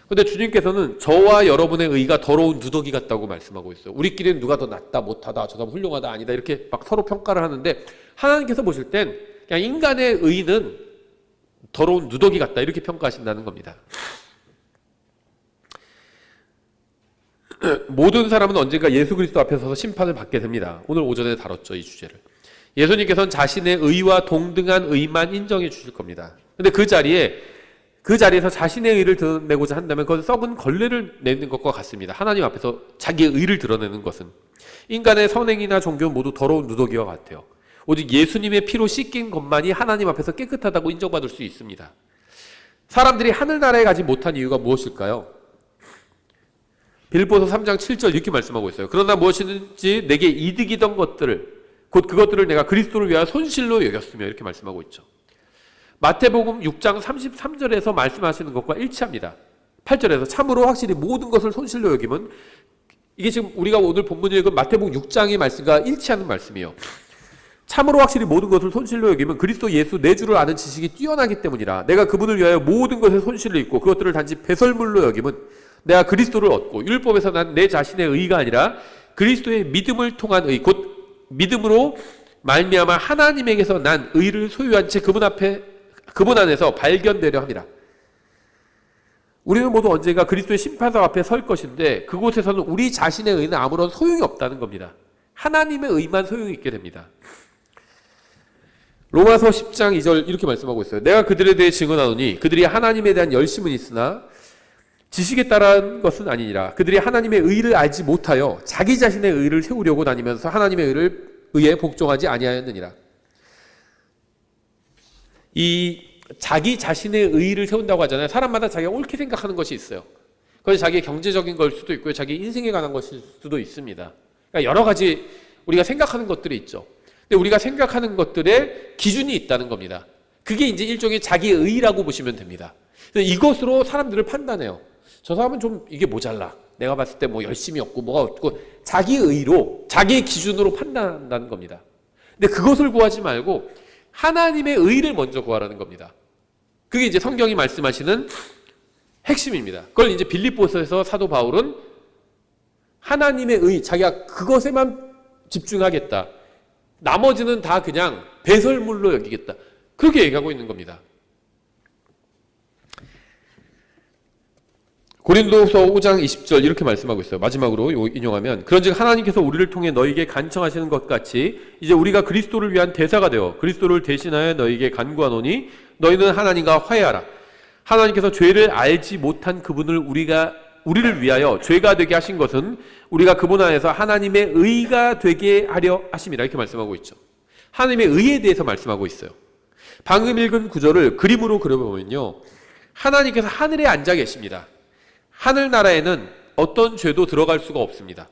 그런데 주님께서는 저와 여러분의 의가 더러운 누더기 같다고 말씀하고 있어요. 우리끼리는 누가 더 낫다, 못하다, 저 사람 훌륭하다, 아니다 이렇게 막 서로 평가를 하는데 하나님께서 보실 땐 그냥 인간의 의는 더러운 누더기 같다 이렇게 평가하신다는 겁니다. 모든 사람은 언젠가 예수 그리스도 앞에 서서 심판을 받게 됩니다. 오늘 오전에 다뤘죠, 이 주제를. 예수님께서는 자신의 의와 동등한 의만 인정해 주실 겁니다. 근데 그 자리에서 자신의 의를 드러내고자 한다면 그건 썩은 걸레를 내는 것과 같습니다. 하나님 앞에서 자기의 의를 드러내는 것은 인간의 선행이나 종교는 모두 더러운 누더기와 같아요. 오직 예수님의 피로 씻긴 것만이 하나님 앞에서 깨끗하다고 인정받을 수 있습니다. 사람들이 하늘나라에 가지 못한 이유가 무엇일까요? 빌립보서 3장 7절 이렇게 말씀하고 있어요. 그러나 무엇이든지 내게 이득이던 것들을 곧 그것들을 내가 그리스도를 위하여 손실로 여겼으며 이렇게 말씀하고 있죠. 마태복음 6장 33절에서 말씀하시는 것과 일치합니다. 8절에서 참으로 확실히 모든 것을 손실로 여기면 이게 지금 우리가 오늘 본문에 읽은 마태복음 6장의 말씀과 일치하는 말씀이에요. 참으로 확실히 모든 것을 손실로 여기면 그리스도 예수 내 주를 아는 지식이 뛰어나기 때문이라. 내가 그분을 위하여 모든 것에 손실로 입고 그것들을 단지 배설물로 여기면 내가 그리스도를 얻고 율법에서 난 내 자신의 의가 아니라 그리스도의 믿음을 통한 의 곧 믿음으로 말미암아 하나님에게서 난 의를 소유한 채 그분 안에서 발견되려 함이라. 우리는 모두 언젠가 그리스도의 심판석 앞에 설 것인데 그곳에서는 우리 자신의 의는 아무런 소용이 없다는 겁니다. 하나님의 의만 소용이 있게 됩니다. 로마서 10장 2절 이렇게 말씀하고 있어요. 내가 그들에 대해 증언하노니 그들이 하나님에 대한 열심은 있으나 지식에 따른 것은 아니니라. 그들이 하나님의 의를 알지 못하여 자기 자신의 의를 세우려고 다니면서 하나님의 의에 복종하지 아니하였느니라. 이 자기 자신의 의를 세운다고 하잖아요. 사람마다 자기가 옳게 생각하는 것이 있어요. 그것이 자기의 경제적인 걸 수도 있고요. 자기 인생에 관한 것일 수도 있습니다. 그러니까 여러 가지 우리가 생각하는 것들이 있죠. 근데 우리가 생각하는 것들의 기준이 있다는 겁니다. 그게 이제 일종의 자기의 의라고 보시면 됩니다. 이것으로 사람들을 판단해요. 저 사람은 좀 이게 모자라. 내가 봤을 때 뭐 열심히 없고 뭐가 없고 자기의 의로 자기의 기준으로 판단한다는 겁니다. 근데 그것을 구하지 말고 하나님의 의를 먼저 구하라는 겁니다. 그게 이제 성경이 말씀하시는 핵심입니다. 그걸 이제 빌립보서에서 사도 바울은 하나님의 의, 자기가 그것에만 집중하겠다. 나머지는 다 그냥 배설물로 여기겠다. 그렇게 얘기하고 있는 겁니다. 고린도서 5장 20절 이렇게 말씀하고 있어요. 마지막으로 인용하면 그런즉 하나님께서 우리를 통해 너희에게 간청하시는 것 같이 이제 우리가 그리스도를 위한 대사가 되어 그리스도를 대신하여 너희에게 간구하노니 너희는 하나님과 화해하라. 하나님께서 죄를 알지 못한 그분을 우리를 위하여 죄가 되게 하신 것은 우리가 그분 안에서 하나님의 의가 되게 하려 하심이라 이렇게 말씀하고 있죠. 하나님의 의에 대해서 말씀하고 있어요. 방금 읽은 구절을 그림으로 그려보면요. 하나님께서 하늘에 앉아 계십니다. 하늘나라에는 어떤 죄도 들어갈 수가 없습니다.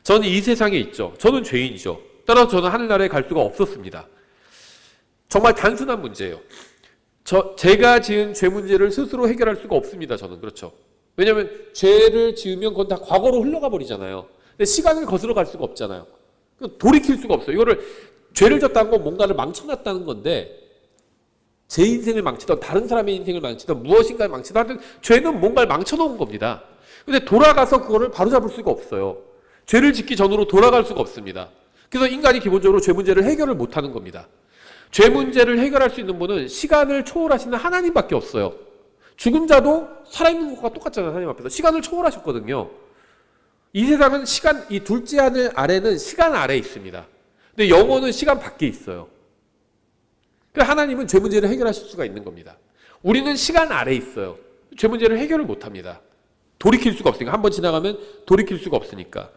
저는 이 세상에 있죠. 저는 죄인이죠. 따라서 저는 하늘나라에 갈 수가 없었습니다. 정말 단순한 문제예요. 제가 지은 죄 문제를 스스로 해결할 수가 없습니다. 저는 그렇죠. 왜냐하면 죄를 지으면 그건 다 과거로 흘러가 버리잖아요. 근데 시간을 거슬러 갈 수가 없잖아요. 돌이킬 수가 없어요. 이거를 죄를 졌다는 건 뭔가를 망쳐놨다는 건데 제 인생을 망치던 다른 사람의 인생을 망치던 무엇인가를 망치던 하여튼 죄는 뭔가를 망쳐놓은 겁니다. 근데 돌아가서 그거를 바로잡을 수가 없어요. 죄를 짓기 전으로 돌아갈 수가 없습니다. 그래서 인간이 기본적으로 죄 문제를 해결을 못하는 겁니다. 죄 문제를 해결할 수 있는 분은 시간을 초월하시는 하나님밖에 없어요. 죽은 자도 살아있는 것과 똑같잖아요. 하나님 앞에서 시간을 초월하셨거든요. 이 세상은 이 둘째 하늘 아래는 시간 아래에 있습니다. 근데 영혼은 시간 밖에 있어요. 하나님은 죄 문제를 해결하실 수가 있는 겁니다. 우리는 시간 아래에 있어요. 죄 문제를 해결을 못합니다. 돌이킬 수가 없으니까. 한번 지나가면 돌이킬 수가 없으니까.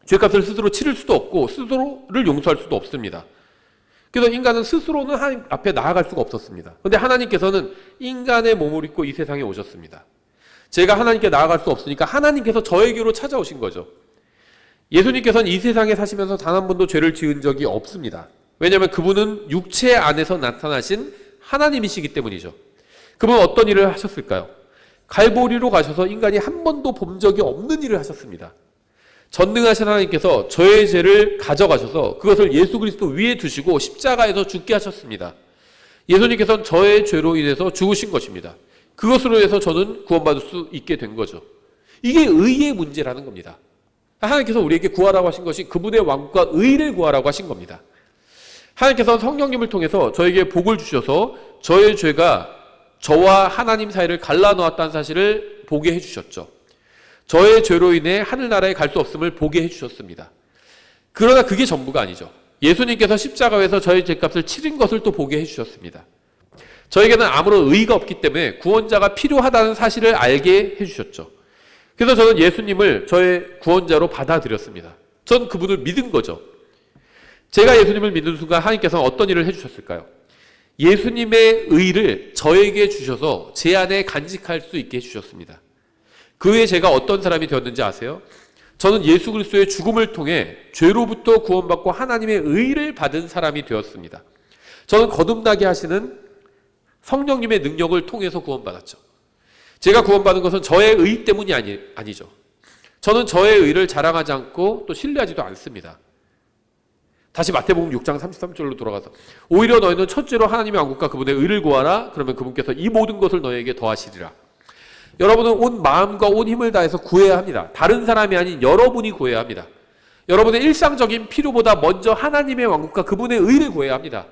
죄값을 스스로 치를 수도 없고 스스로를 용서할 수도 없습니다. 그래서 인간은 스스로는 하나님 앞에 나아갈 수가 없었습니다. 그런데 하나님께서는 인간의 몸을 입고 이 세상에 오셨습니다. 제가 하나님께 나아갈 수 없으니까 하나님께서 저에게로 찾아오신 거죠. 예수님께서는 이 세상에 사시면서 단 한 번도 죄를 지은 적이 없습니다. 왜냐하면 그분은 육체 안에서 나타나신 하나님이시기 때문이죠. 그분은 어떤 일을 하셨을까요? 갈보리로 가셔서 인간이 한 번도 본 적이 없는 일을 하셨습니다. 전능하신 하나님께서 저의 죄를 가져가셔서 그것을 예수 그리스도 위에 두시고 십자가에서 죽게 하셨습니다. 예수님께서는 저의 죄로 인해서 죽으신 것입니다. 그것으로 인해서 저는 구원받을 수 있게 된 거죠. 이게 의의 문제라는 겁니다. 하나님께서 우리에게 구하라고 하신 것이 그분의 왕국과 의를 구하라고 하신 겁니다. 하나님께서는 성령님을 통해서 저에게 복을 주셔서 저의 죄가 저와 하나님 사이를 갈라놓았다는 사실을 보게 해주셨죠. 저의 죄로 인해 하늘나라에 갈 수 없음을 보게 해주셨습니다. 그러나 그게 전부가 아니죠. 예수님께서 십자가에서 저의 죄값을 치른 것을 또 보게 해주셨습니다. 저에게는 아무런 의의가 없기 때문에 구원자가 필요하다는 사실을 알게 해주셨죠. 그래서 저는 예수님을 저의 구원자로 받아들였습니다. 전 그분을 믿은 거죠. 제가 예수님을 믿는 순간 하나님께서는 어떤 일을 해주셨을까요? 예수님의 의를 저에게 주셔서 제 안에 간직할 수 있게 해주셨습니다. 그 후에 제가 어떤 사람이 되었는지 아세요? 저는 예수 그리스도의 죽음을 통해 죄로부터 구원받고 하나님의 의를 받은 사람이 되었습니다. 저는 거듭나게 하시는 성령님의 능력을 통해서 구원받았죠. 제가 구원받은 것은 저의 의 때문이 아니죠. 저는 저의 의를 자랑하지 않고 또 신뢰하지도 않습니다. 다시 마태복음 6장 33절로 돌아가서 오히려 너희는 첫째로 하나님의 왕국과 그분의 의를 구하라. 그러면 그분께서 이 모든 것을 너희에게 더하시리라. 여러분은 온 마음과 온 힘을 다해서 구해야 합니다. 다른 사람이 아닌 여러분이 구해야 합니다. 여러분의 일상적인 필요보다 먼저 하나님의 왕국과 그분의 의를 구해야 합니다.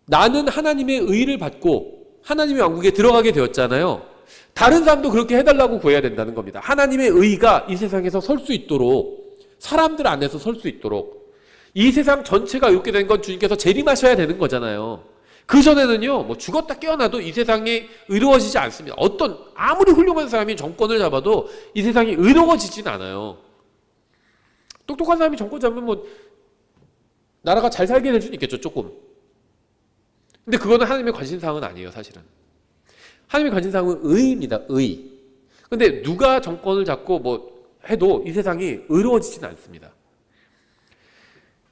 나는 하나님의 의를 받고 하나님의 왕국에 들어가게 되었잖아요. 다른 사람도 그렇게 해달라고 구해야 된다는 겁니다. 하나님의 의가 이 세상에서 설 수 있도록, 사람들 안에서 설 수 있도록, 이 세상 전체가 이렇게 된 건 주님께서 재림하셔야 되는 거잖아요. 그전에는요, 뭐 죽었다 깨어나도 이 세상이 의로워지지 않습니다. 아무리 훌륭한 사람이 정권을 잡아도 이 세상이 의로워지진 않아요. 똑똑한 사람이 정권 잡으면 뭐, 나라가 잘 살게 될 수는 있겠죠, 조금. 근데 그거는 하나님의 관심사항은 아니에요, 사실은. 하나님의 관심사항은 의입니다, 의. 근데 누가 정권을 잡고 뭐 해도 이 세상이 의로워지진 않습니다.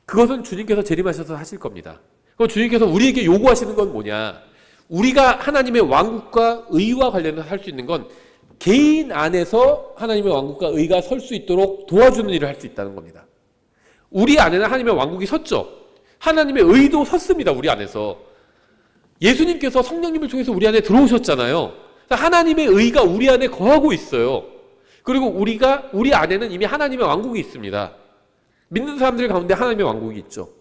그것은 주님께서 재림하셔서 하실 겁니다. 그럼 주님께서 우리에게 요구하시는 건 뭐냐? 우리가 하나님의 왕국과 의와 관련해서 할 수 있는 건 개인 안에서 하나님의 왕국과 의가 설 수 있도록 도와주는 일을 할 수 있다는 겁니다. 우리 안에는 하나님의 왕국이 섰죠. 하나님의 의도 섰습니다, 우리 안에서. 예수님께서 성령님을 통해서 우리 안에 들어오셨잖아요. 하나님의 의가 우리 안에 거하고 있어요. 그리고 우리 안에는 이미 하나님의 왕국이 있습니다. 믿는 사람들 가운데 하나님의 왕국이 있죠.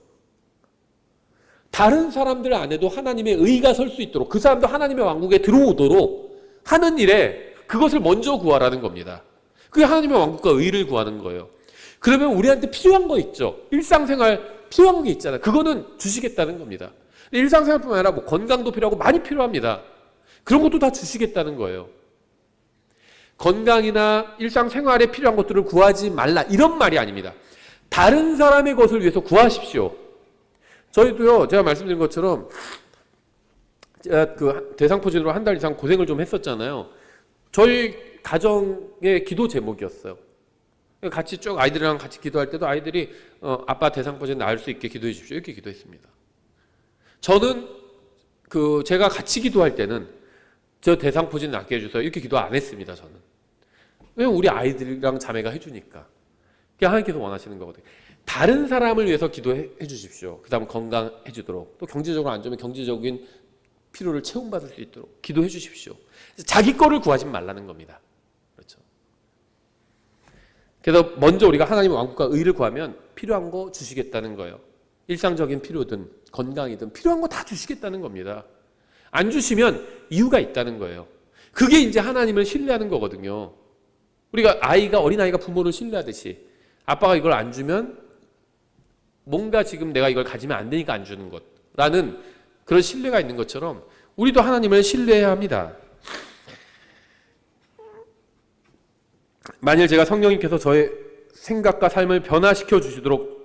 다른 사람들 안에도 하나님의 의가 설 수 있도록, 그 사람도 하나님의 왕국에 들어오도록 하는 일에 그것을 먼저 구하라는 겁니다. 그게 하나님의 왕국과 의를 구하는 거예요. 그러면 우리한테 필요한 거 있죠. 일상생활 필요한 게 있잖아요. 그거는 주시겠다는 겁니다. 일상생활뿐만 아니라 뭐 건강도 필요하고 많이 필요합니다. 그런 것도 다 주시겠다는 거예요. 건강이나 일상생활에 필요한 것들을 구하지 말라, 이런 말이 아닙니다. 다른 사람의 것을 위해서 구하십시오. 저희도요, 제가 말씀드린 것처럼 제가 그 대상포진으로 한 달 이상 고생을 좀 했었잖아요. 저희 가정의 기도 제목이었어요. 같이 쭉 아이들이랑 같이 기도할 때도 아이들이 아빠 대상포진 나을 수 있게 기도해 주십시오, 이렇게 기도했습니다. 저는 제가 같이 기도할 때는 저 대상포진 낫게 해주세요, 이렇게 기도 안 했습니다. 저는. 왜냐면 우리 아이들이랑 자매가 해주니까. 그게 하나님께서 원하시는 거거든요. 다른 사람을 위해서 기도해 주십시오. 그 다음 건강해 주도록, 또 경제적으로 안 좋으면 경제적인 필요를 채움받을 수 있도록 기도해 주십시오. 자기 거를 구하지 말라는 겁니다. 그렇죠. 그래서 먼저 우리가 하나님의 왕국과 의를 구하면 필요한 거 주시겠다는 거예요. 일상적인 필요든 건강이든 필요한 거 다 주시겠다는 겁니다. 안 주시면 이유가 있다는 거예요. 그게 이제 하나님을 신뢰하는 거거든요. 우리가 어린아이가 부모를 신뢰하듯이 아빠가 이걸 안 주면 뭔가 지금 내가 이걸 가지면 안 되니까 안 주는 것라는 그런 신뢰가 있는 것처럼 우리도 하나님을 신뢰해야 합니다. 만일 제가 성령님께서 저의 생각과 삶을 변화시켜 주시도록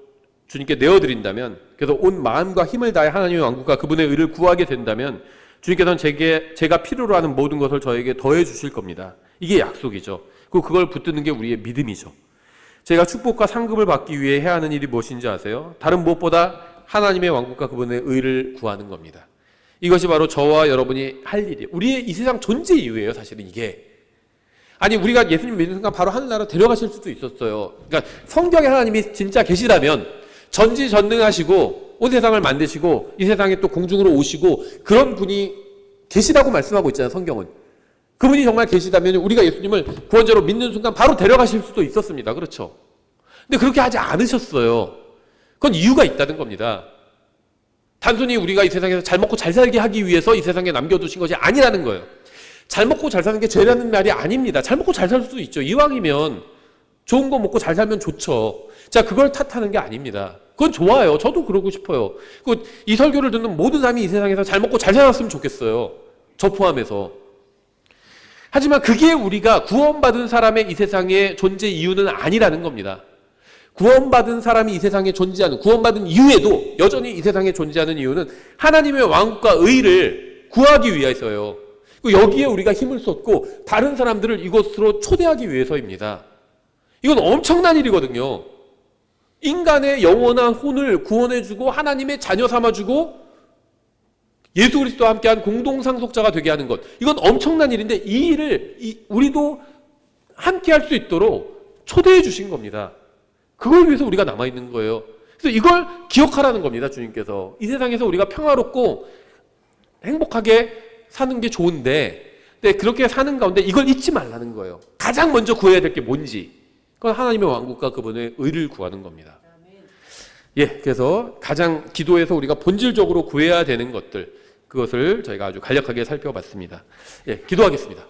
주님께 내어드린다면, 그래서 온 마음과 힘을 다해 하나님의 왕국과 그분의 의를 구하게 된다면 주님께서는 제가 필요로 하는 모든 것을 저에게 더해 주실 겁니다. 이게 약속이죠. 그리고 그걸 붙드는 게 우리의 믿음이죠. 제가 축복과 상급을 받기 위해 해야 하는 일이 무엇인지 아세요? 다른 무엇보다 하나님의 왕국과 그분의 의를 구하는 겁니다. 이것이 바로 저와 여러분이 할 일이에요. 우리의 이 세상 존재 이유예요, 사실은 이게. 아니 우리가 예수님 믿는 순간 바로 하늘나라 데려가실 수도 있었어요. 그러니까 성경에 하나님이 진짜 계시다면 전지전능하시고 온 세상을 만드시고 이 세상에 또 공중으로 오시고 그런 분이 계시다고 말씀하고 있잖아요. 성경은. 그분이 정말 계시다면 우리가 예수님을 구원자로 믿는 순간 바로 데려가실 수도 있었습니다. 그렇죠? 근데 그렇게 하지 않으셨어요. 그건 이유가 있다는 겁니다. 단순히 우리가 이 세상에서 잘 먹고 잘 살게 하기 위해서 이 세상에 남겨두신 것이 아니라는 거예요. 잘 먹고 잘 사는 게 죄라는 말이 아닙니다. 잘 먹고 잘 살 수도 있죠. 이왕이면 좋은 거 먹고 잘 살면 좋죠. 자, 그걸 탓하는 게 아닙니다. 그건 좋아요. 저도 그러고 싶어요. 이 설교를 듣는 모든 사람이 이 세상에서 잘 먹고 잘 살았으면 좋겠어요. 저 포함해서. 하지만 그게 우리가 구원받은 사람의 이 세상의 존재 이유는 아니라는 겁니다. 구원받은 사람이 이 세상에 존재하는, 구원받은 이후에도 여전히 이 세상에 존재하는 이유는 하나님의 왕국과 의를 구하기 위해서요. 여기에 우리가 힘을 쏟고 다른 사람들을 이곳으로 초대하기 위해서입니다. 이건 엄청난 일이거든요. 인간의 영원한 혼을 구원해주고 하나님의 자녀 삼아주고 예수 그리스도와 함께한 공동상속자가 되게 하는 것. 이건 엄청난 일인데 이 일을 우리도 함께할 수 있도록 초대해 주신 겁니다. 그걸 위해서 우리가 남아있는 거예요. 그래서 이걸 기억하라는 겁니다. 주님께서. 이 세상에서 우리가 평화롭고 행복하게 사는 게 좋은데 근데 그렇게 사는 가운데 이걸 잊지 말라는 거예요. 가장 먼저 구해야 될 게 뭔지. 그건 하나님의 왕국과 그분의 의를 구하는 겁니다. 예, 그래서 가장 기도에서 우리가 본질적으로 구해야 되는 것들, 그것을 저희가 아주 간략하게 살펴봤습니다. 예, 기도하겠습니다.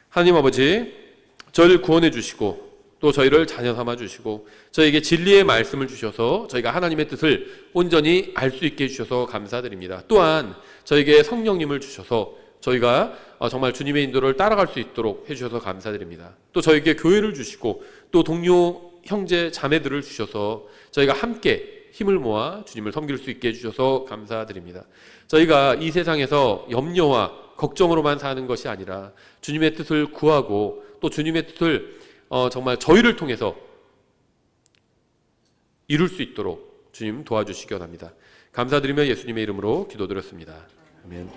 하나님 아버지, 저희를 구원해 주시고 또 저희를 자녀 삼아 주시고 저희에게 진리의 말씀을 주셔서 저희가 하나님의 뜻을 온전히 알 수 있게 해주셔서 감사드립니다. 또한 저에게 성령님을 주셔서 저희가 정말 주님의 인도를 따라갈 수 있도록 해주셔서 감사드립니다. 또 저에게 교회를 주시고 또 동료 형제 자매들을 주셔서 저희가 함께 힘을 모아 주님을 섬길 수 있게 해주셔서 감사드립니다. 저희가 이 세상에서 염려와 걱정으로만 사는 것이 아니라 주님의 뜻을 구하고 또 주님의 뜻을 정말 저희를 통해서 이룰 수 있도록 주님 도와주시기 원합니다. 감사드리며 예수님의 이름으로 기도드렸습니다. 아멘.